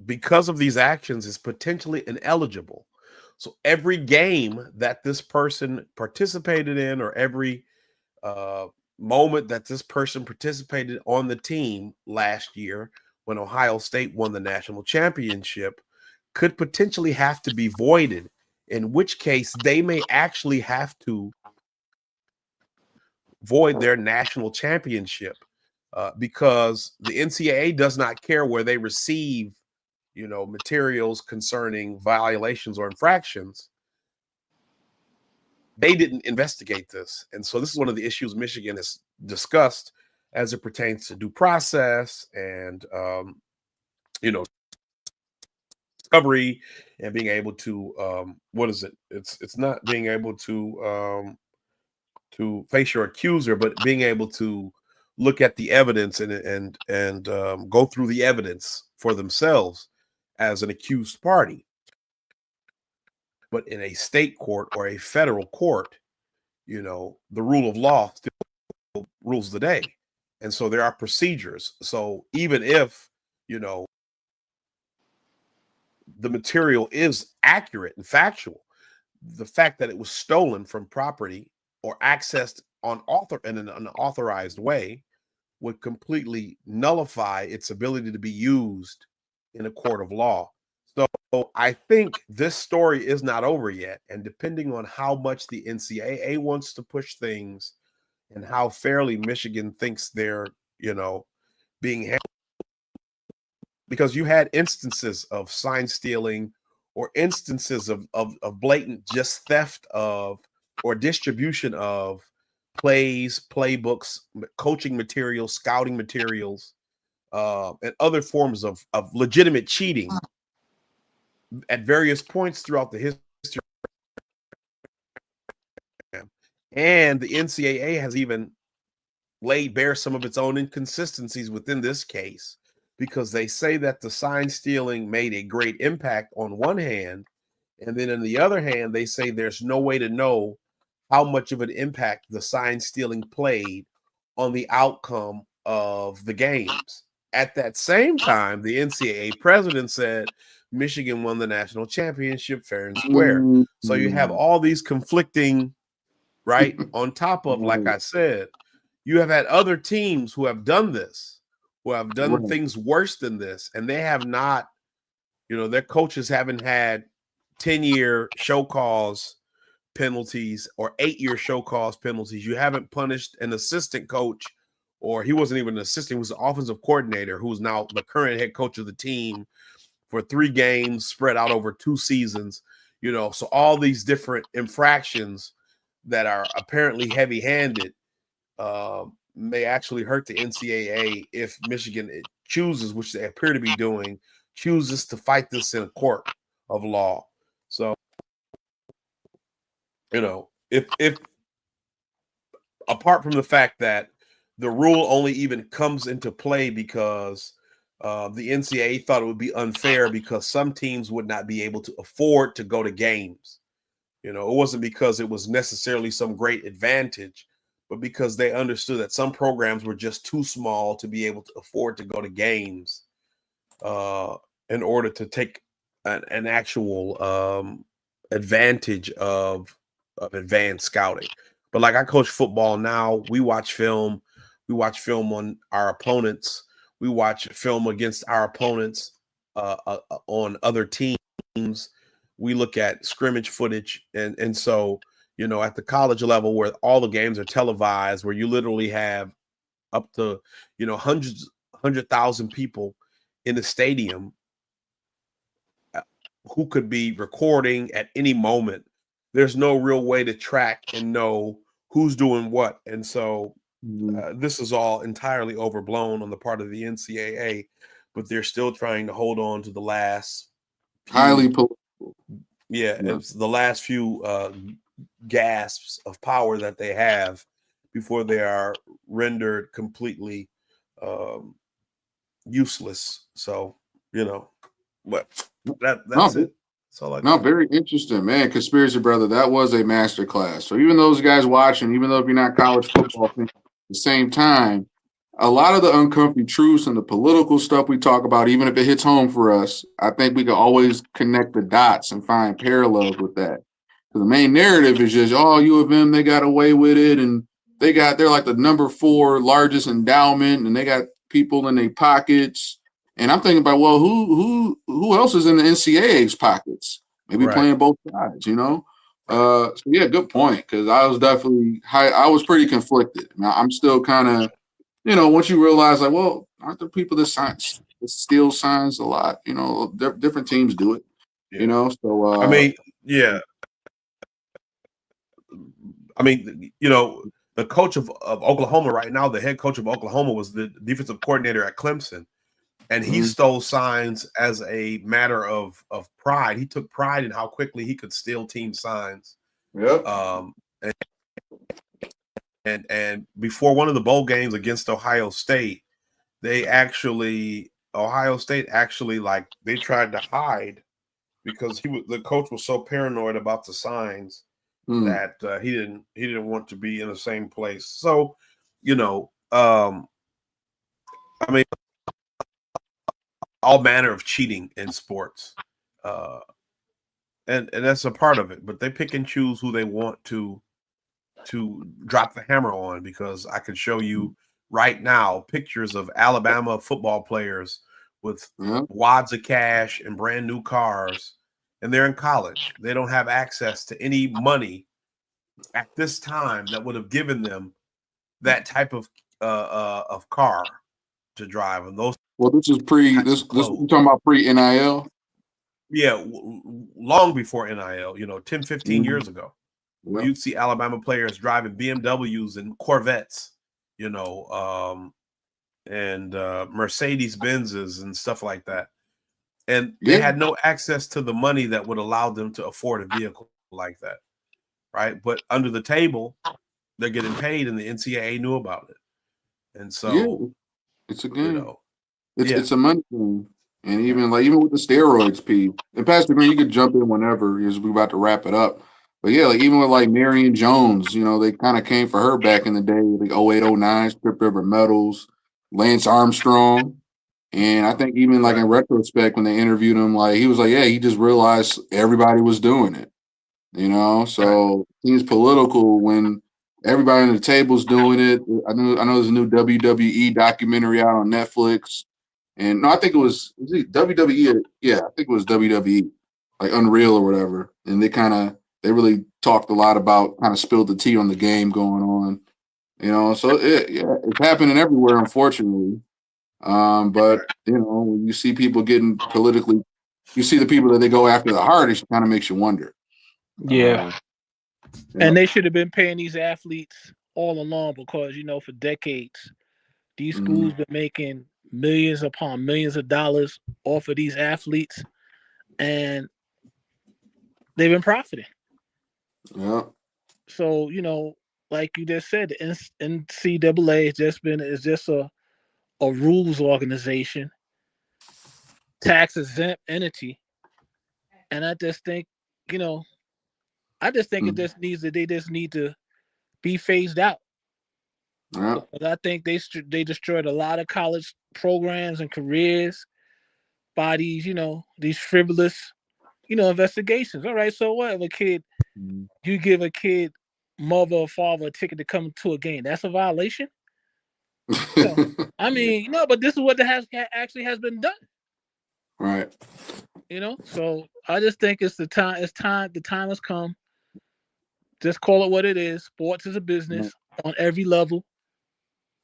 because of these actions is potentially ineligible. So every game that this person participated in, or every moment that this person participated on the team last year when Ohio State won the national championship, could potentially have to be voided, in which case they may actually have to void their national championship because the NCAA does not care where they receive materials concerning violations or infractions. They didn't investigate this. And so this is one of the issues Michigan has discussed as it pertains to due process and, discovery and being able to, It's not being able to face your accuser, but being able to look at the evidence and go through the evidence for themselves as an accused party. But in a state court or a federal court, you know, the rule of law still rules the day. And so there are procedures. So even if, you know, the material is accurate and factual, the fact that it was stolen from property or accessed in an unauthorized way would completely nullify its ability to be used in a court of law. So I think this story is not over yet. And depending on how much the NCAA wants to push things and how fairly Michigan thinks they're, you know, being handled, because you had instances of sign stealing or instances of blatant just theft of or distribution of plays, playbooks, coaching materials, scouting materials, and other forms of legitimate cheating at various points throughout the history. And the NCAA has even laid bare some of its own inconsistencies within this case, because they say that the sign stealing made a great impact on one hand, and then on the other hand, they say there's no way to know how much of an impact the sign stealing played on the outcome of the games. At that same time, the NCAA president said Michigan won the national championship fair and square. So you have all these conflicting, right? On top of, like I said, you have had other teams who have done this, who have done things worse than this, and they have not, you know, their coaches haven't had 10-year show cause penalties or 8-year show cause penalties. You haven't punished an assistant coach, or he wasn't even an assistant, he was the offensive coordinator, who's now the current head coach of the team, for 3 games spread out over 2 seasons. You know, so all these different infractions that are apparently heavy-handed may actually hurt the NCAA if Michigan chooses, which they appear to be doing, chooses to fight this in a court of law. So, you know, if apart from the fact that the rule only even comes into play because the NCAA thought it would be unfair because some teams would not be able to afford to go to games. You know, it wasn't because it was necessarily some great advantage, but because they understood that some programs were just too small to be able to afford to go to games in order to take an actual advantage of advanced scouting. But like, I coach football now. We watch film. We watch film on our opponents. We watch film against our opponents on other teams. We look at scrimmage footage. And so, you know, at the college level, where all the games are televised, where you literally have up to, you know, 100,000 people in the stadium who could be recording at any moment, there's no real way to track and know who's doing what. And so this is all entirely overblown on the part of the NCAA, but they're still trying to hold on to the last highly political. It's the last few gasps of power that they have before they are rendered completely useless. So, you know, but that's it. Very interesting, man. Conspiracy Brother, that was a masterclass. So even those guys watching, even though if you're not college football fans, at the same time, a lot of the uncomfy truths and the political stuff we talk about, even if it hits home for us, I think we can always connect the dots and find parallels with that. The main narrative is just, oh, U of M, they got away with it, and they're like the number 4 largest endowment, and they got people in their pockets. And I'm thinking about, well, who else is in the NCAA's pockets? Maybe playing both sides, you know? So yeah, good point. Because I was definitely I was pretty conflicted. Now I'm still kind of, you know, once you realize, like, well, aren't there people that steal signs a lot? You know, different teams do it. You know, so I mean, you know, the coach of Oklahoma right now, the head coach of Oklahoma, was the defensive coordinator at Clemson. And he stole signs as a matter of pride. He took pride in how quickly he could steal team signs. Yep. And before one of the bowl games against Ohio State, they actually Ohio State actually, like, they tried to hide because the coach was so paranoid about the signs that he didn't want to be in the same place. So, I mean, all manner of cheating in sports, and that's a part of it. But they pick and choose who they want to drop the hammer on, because I can show you right now pictures of Alabama football players with wads of cash and brand new cars, and they're in college. They don't have access to any money at this time that would have given them that type of car to drive. And those, well, this is this you're talking about pre-NIL? Yeah, long before NIL, 10, 15 years ago. Where you'd see Alabama players driving BMWs and Corvettes, and Mercedes Benzes and stuff like that. And they had no access to the money that would allow them to afford a vehicle like that, right? But under the table, they're getting paid, and the NCAA knew about it. And so, it's a game. It's a money thing. And even with the steroids, P. And Pastor Green, you could jump in whenever, as we're about to wrap it up. But yeah, even with Marion Jones, they kind of came for her back in the day, like 08, 09, Strip River Medals, Lance Armstrong. And I think even in retrospect, when they interviewed him, he was like, yeah, he just realized everybody was doing it. So he's political when everybody on the table's doing it. I know there's a new WWE documentary out on Netflix. And no, I think it was WWE. Yeah, I think it was WWE, like Unreal or whatever. And they really talked a lot about, kind of spilled the tea on the game going on. So it's happening everywhere, unfortunately. But when you see people getting politically, you see the people that they go after the hardest, it kind of makes you wonder. Yeah. And they should have been paying these athletes all along, because for decades these schools been making millions upon millions of dollars off of these athletes, and they've been profiting. Yeah. So like you just said, the NCAA is just a rules organization, tax exempt entity, and I just think it just they just need to be phased out. Yeah. But I think they destroyed a lot of college programs and careers by these these frivolous investigations. All right, so what if a kid, you give a kid, mother or father, a ticket to come to a game? That's a violation. I mean, but this is what actually has been done. Right. So I just think it's the time. The time has come. Just call it what it is. Sports is a business on every level,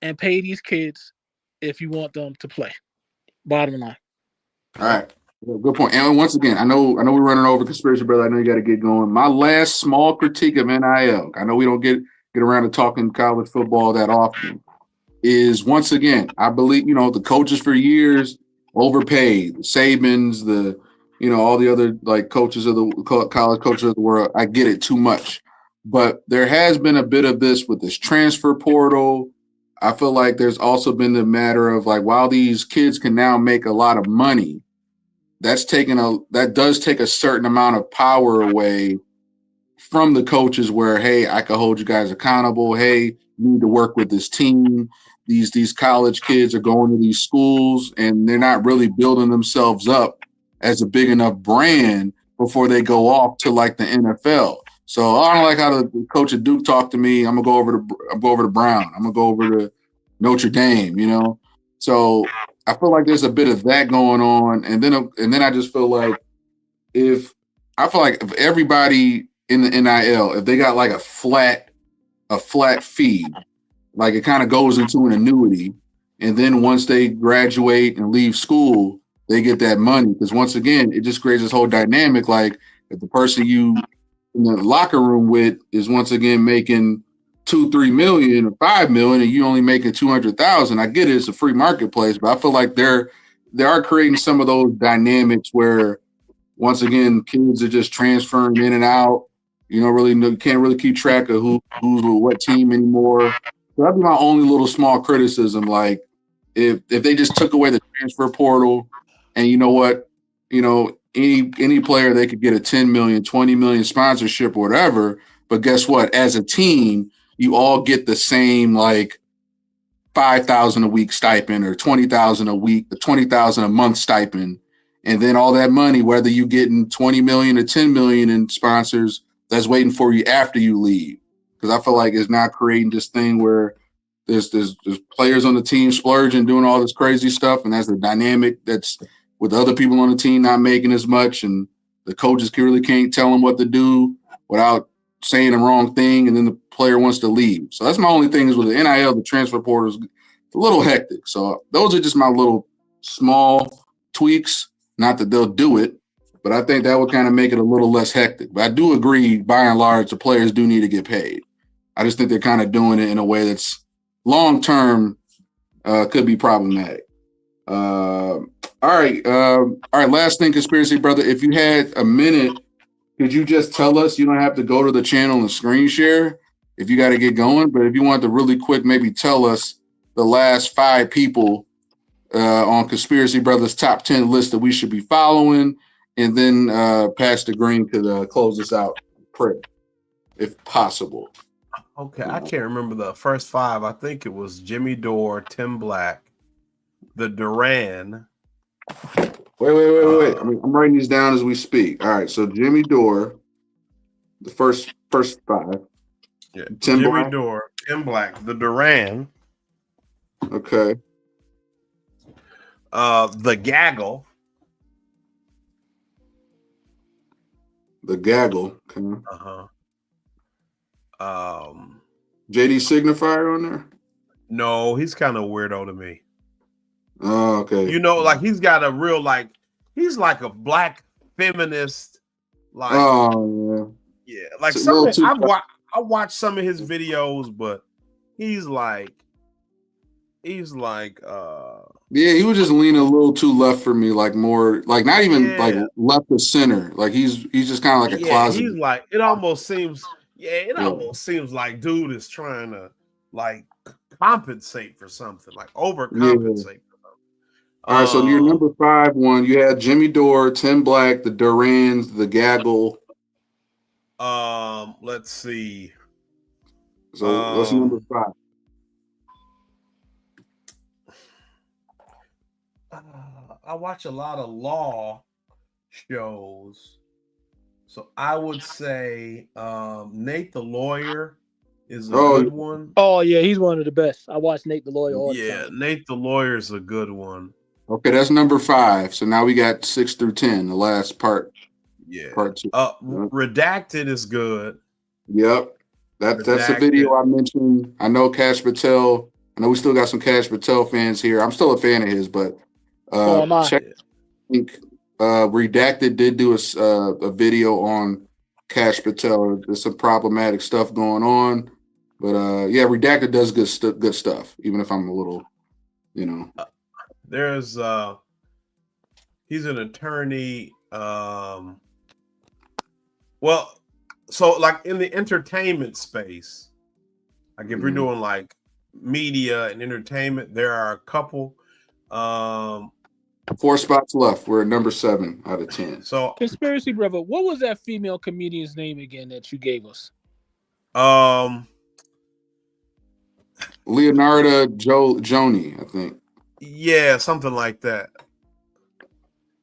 and pay these kids if you want them to play. Bottom line. All right. Good point. And once again, I know we're running over, Conspiracy Brother. I know you got to get going. My last small critique of NIL, I know we don't get around to talking college football that often, is once again, I believe, the coaches for years overpaid. The Sabans, all the other coaches of the college coaches of the world. I get it too much. But there has been a bit of this with this transfer portal. I feel like there's also been the matter of while these kids can now make a lot of money, that does take a certain amount of power away from the coaches, where, hey, I can hold you guys accountable. Hey, you need to work with this team. These college kids are going to these schools, and they're not really building themselves up as a big enough brand before they go off to the NFL. So I don't like how the coach at Duke talked to me. I'm gonna go over to Brown. I'm gonna go over to Notre Dame. So I feel like there's a bit of that going on, and then I just feel like if everybody in the NIL, if they got a flat fee, it kind of goes into an annuity, and then once they graduate and leave school, they get that money. Because once again, it just creates this whole dynamic. If the person you in the locker room with is once again making $2-3 million or $5 million, and you only making $200,000, I get it, it's a free marketplace, but I feel like they are creating some of those dynamics where, once again, kids are just transferring in and out. You can't really keep track of who's with what team anymore. So that'd be my only little small criticism. if they just took away the transfer portal, and you know what, any player, they could get a 10 million, 20 million sponsorship or whatever. But guess what? As a team, you all get the same like 5,000 a week stipend or 20,000 a week, 20,000 a month stipend. And then all that money, whether you getting 20 million or 10 million in sponsors, that's waiting for you after you leave. Because I feel like it's not creating this thing where there's players on the team splurging, doing all this crazy stuff, and that's the dynamic that's with the other people on the team not making as much, and the coaches really can't tell them what to do without saying the wrong thing, and then the player wants to leave. So that's my only thing is with the NIL, the transfer portal is a little hectic. So those are just my little small tweaks. Not that they'll do it, but I think that would kind of make it a little less hectic. But I do agree, by and large, the players do need to get paid. I just think they're kind of doing it in a way that's long-term could be problematic. All right. Last thing, conspiracy brother, if you had a minute, could you just tell us? You don't have to go to the channel and screen share if you got to get going, but if you want to really quick, maybe tell us the last 5 people on Conspiracy Brothers top 10 list that we should be following, and then pass the green to close this out, prayer, if possible. Okay, I can't remember the first 5. I think it was Jimmy Dore, Tim Black, the Duran. Wait. I'm writing these down as we speak. All right, so Jimmy Dore, the first 5. Yeah, Jimmy Dore, Tim Black, the Duran. Okay. The Gaggle. The Gaggle. Okay. JD Signifier on there? No, he's kind of weirdo to me. Oh, okay. Like he's got a real he's like a black feminist. Like, oh yeah. Like some I watched some of his videos, but he's like yeah, he was just leaning a little too left for me, like more like not even like left of center. Like he's just kind of like a closet. He's like it almost seems like dude is trying to like compensate for something, like overcompensate for something. All right, so your number 5 one, you had Jimmy Dore, Tim Black, the Durans, the Gaggle. Let's see. So what's number 5? I watch a lot of law shows, so I would say Nate the Lawyer is a good one. Oh yeah, he's one of the best. I watch Nate the Lawyer all the time. Yeah, Nate the Lawyer is a good one. Okay, that's number 5. So now we got 6 through 10, the last part. Yeah. Part 2. Redacted is good. Yep. That's the video I mentioned. I know Cash Patel. I know we still got some Cash Patel fans here. I'm still a fan of his, but check. I think Redacted did do a video on Cash Patel. There's some problematic stuff going on, but Redacted does good stuff. Even if I'm a little, There's he's an attorney. So like in the entertainment space, like if we're doing like media and entertainment, there are a couple. 4 spots left. We're at number 7 out of 10. So Conspiracy brother, what was that female comedian's name again that you gave us? Leonardo Joni, I think. Yeah, something like that.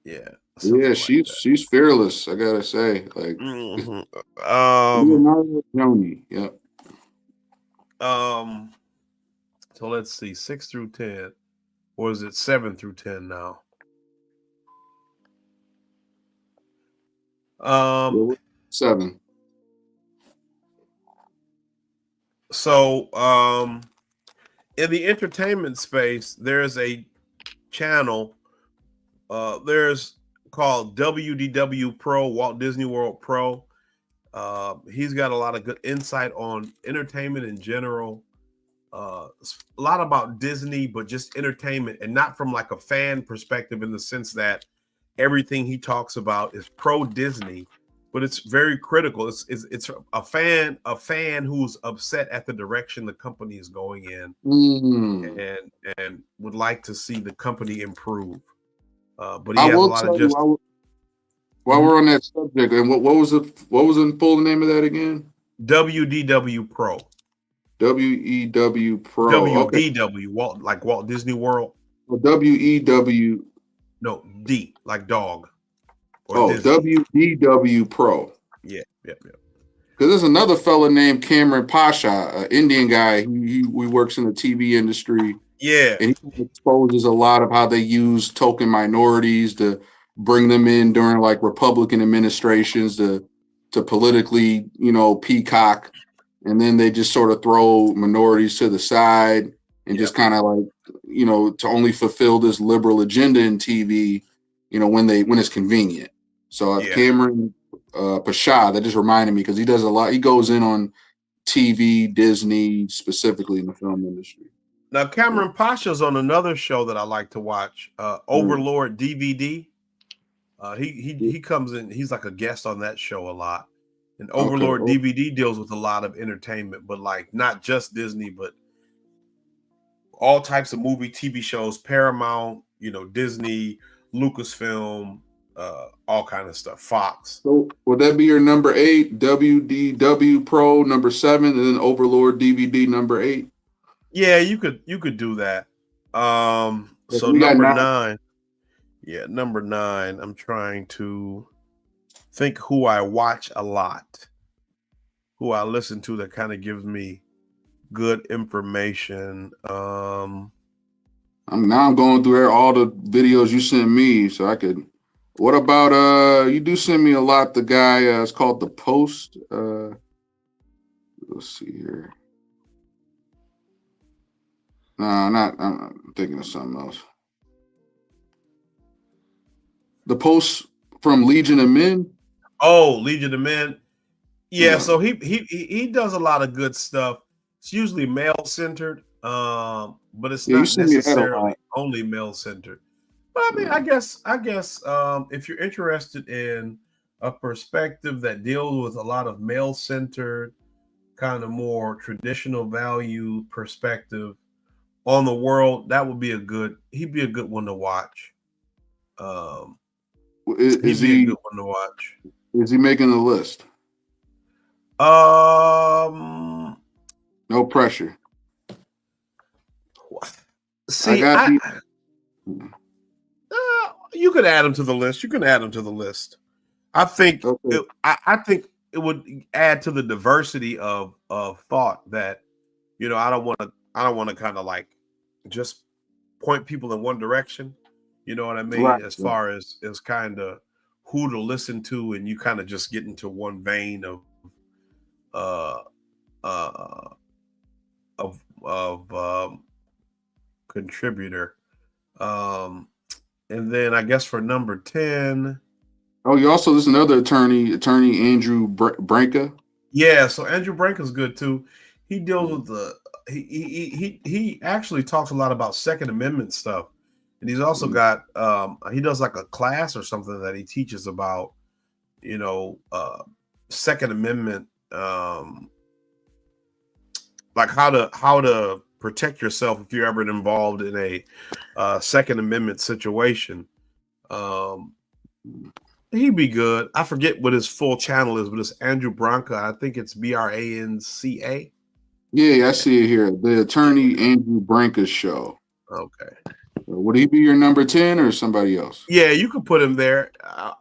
Yeah. Yeah, she's fearless, I gotta say. Like Leonardo Joni, yep. So let's see, 6 through 10. Or is it 7 through 10 now? 7. So in the entertainment space, there's a channel there's called WDW Pro, Walt Disney World Pro. He's got a lot of good insight on entertainment in general. A lot about Disney, but just entertainment, and not from like a fan perspective, in the sense that everything he talks about is pro Disney, but it's very critical. It's a fan who's upset at the direction the company is going in, and would like to see the company improve. But he I has a will lot of tell you just while we're on that subject, and what was the full name of that again? WDW Pro. WEW Pro. WDW, Walt Disney World. WEW. No, D like dog. Or Disney. WDW Pro. Yeah. Because there's another fella named Cameron Pasha, an Indian guy. He works in the TV industry. Yeah. And he exposes a lot of how they use token minorities to bring them in during like Republican administrations to politically, peacock. And then they just sort of throw minorities to the side and just kind of like, to only fulfill this liberal agenda in TV, when it's convenient. So Cameron Pasha, that just reminded me because he does a lot. He goes in on TV, Disney, specifically in the film industry. Now, Cameron Pasha's on another show that I like to watch, Overlord DVD. He comes in. He's like a guest on that show a lot. And Overlord DVD deals with a lot of entertainment, but like not just Disney, but all types of movie, TV shows, Paramount, Disney, Lucasfilm, all kind of stuff, Fox. So would that be your number 8, WDW Pro number 7, and then Overlord DVD number 8? Yeah, you could do that. So number 9. Yeah, number 9. I'm trying to think who I watch a lot, who I listen to that kind of gives me good information. I'm going through all the videos you sent me, so I could. What about you do send me a lot. The guy it's called The Post. Let's see here. No, I'm thinking of something else. The Post from Legion of Men. Oh, Legion of Men. Yeah, so he does a lot of good stuff. It's usually male centered, but it's not necessarily only male centered. But I mean, I guess if you're interested in a perspective that deals with a lot of male centered, kind of more traditional value perspective on the world, that would be he'd be a good one to watch. Is he a good one to watch? Is he making the list? No pressure. See, you could add him to the list. You can add him to the list. I think I think it would add to the diversity of thought that I don't want to kind of like just point people in one direction. You know what I mean? Right. As far as kind of who to listen to, and you kind of just get into one vein of contributor. And then I guess for number 10. Oh, you also there's another attorney Andrew Branca. Yeah, so Andrew Branca's good too. He deals with he actually talks a lot about Second Amendment stuff. And he's also got he does like a class or something that he teaches about, Second Amendment, like how to protect yourself if you're ever involved in a Second Amendment situation. He'd be good. I forget what his full channel is, but it's Andrew Branca. I think it's Branca. Yeah, I see it here. The attorney Andrew Branca's show. Okay. Would he be your number 10 or somebody else? Yeah, you could put him there.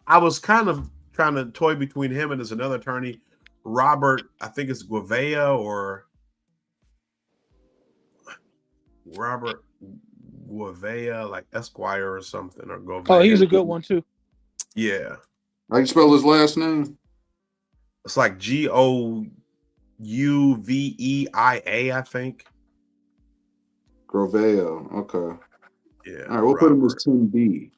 I was kind of trying to toy between him and there's another attorney, Robert, I think it's Guevara or Robert Guevara, like Esquire or something, or Guevara. Oh, he's a good one too. Yeah. How you spell his last name? It's like Gouveia, I think. Groveo. Okay. Yeah. All right, we'll put him as 10B.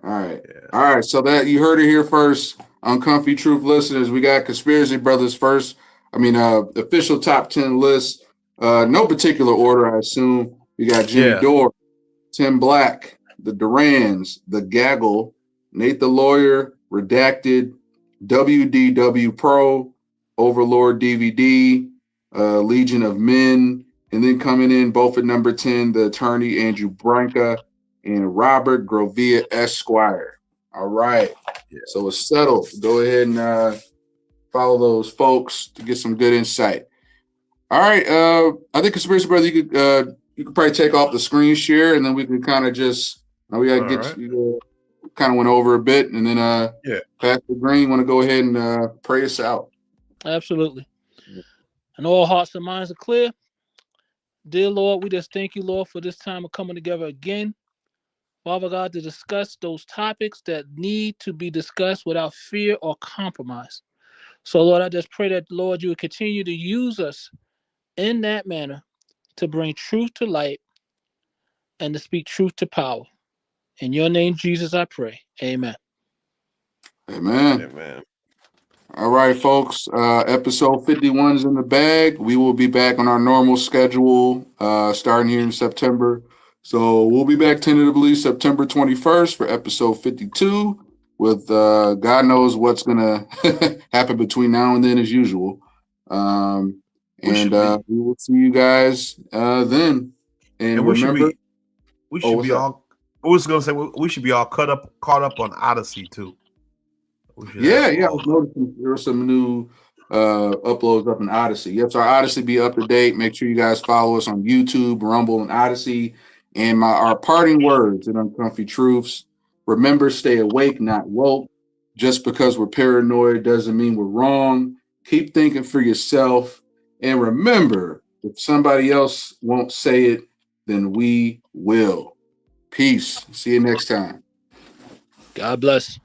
All right. Yeah. All right. So that you heard it here first. Uncomfy Truth listeners, we got Conspiracy Brothers first. Official top 10 list. No particular order, I assume. We got Jimmy Dore, Tim Black, the Durans, the Gaggle, Nate the Lawyer, Redacted, WDW Pro, Overlord DVD, Legion of Men, and then coming in both at number 10, the attorney Andrew Branca and Robert Grovia Esquire. All right. Yeah. So it's settled. Go ahead and follow those folks to get some good insight. All right. I think Conspiracy Brother, you could probably take off the screen share, and then we can kind of just we gotta get you kind of went over a bit, and then Pastor Green, want to go ahead and pray us out. Absolutely. And all hearts and minds are clear. Dear Lord, we just thank you, Lord, for this time of coming together again. Father God, to discuss those topics that need to be discussed without fear or compromise. So, Lord, I just pray that, Lord, you would continue to use us in that manner to bring truth to light and to speak truth to power. In your name, Jesus, I pray. Amen. Amen. Amen. All right, folks. Episode 51 is in the bag. We will be back on our normal schedule starting here in September. So we'll be back tentatively September 21st for episode 52 with God knows what's going to happen between now and then as usual. We will see you guys then. And remember, we should be all caught up on Odyssey too. Yeah. I was noticing there were some new uploads up in Odyssey. Yep, so our Odyssey be up to date. Make sure you guys follow us on YouTube, Rumble, and Odyssey. And our parting words and uncomfy truths. Remember, stay awake, not woke. Just because we're paranoid doesn't mean we're wrong. Keep thinking for yourself. And remember, if somebody else won't say it, then we will. Peace. See you next time. God bless.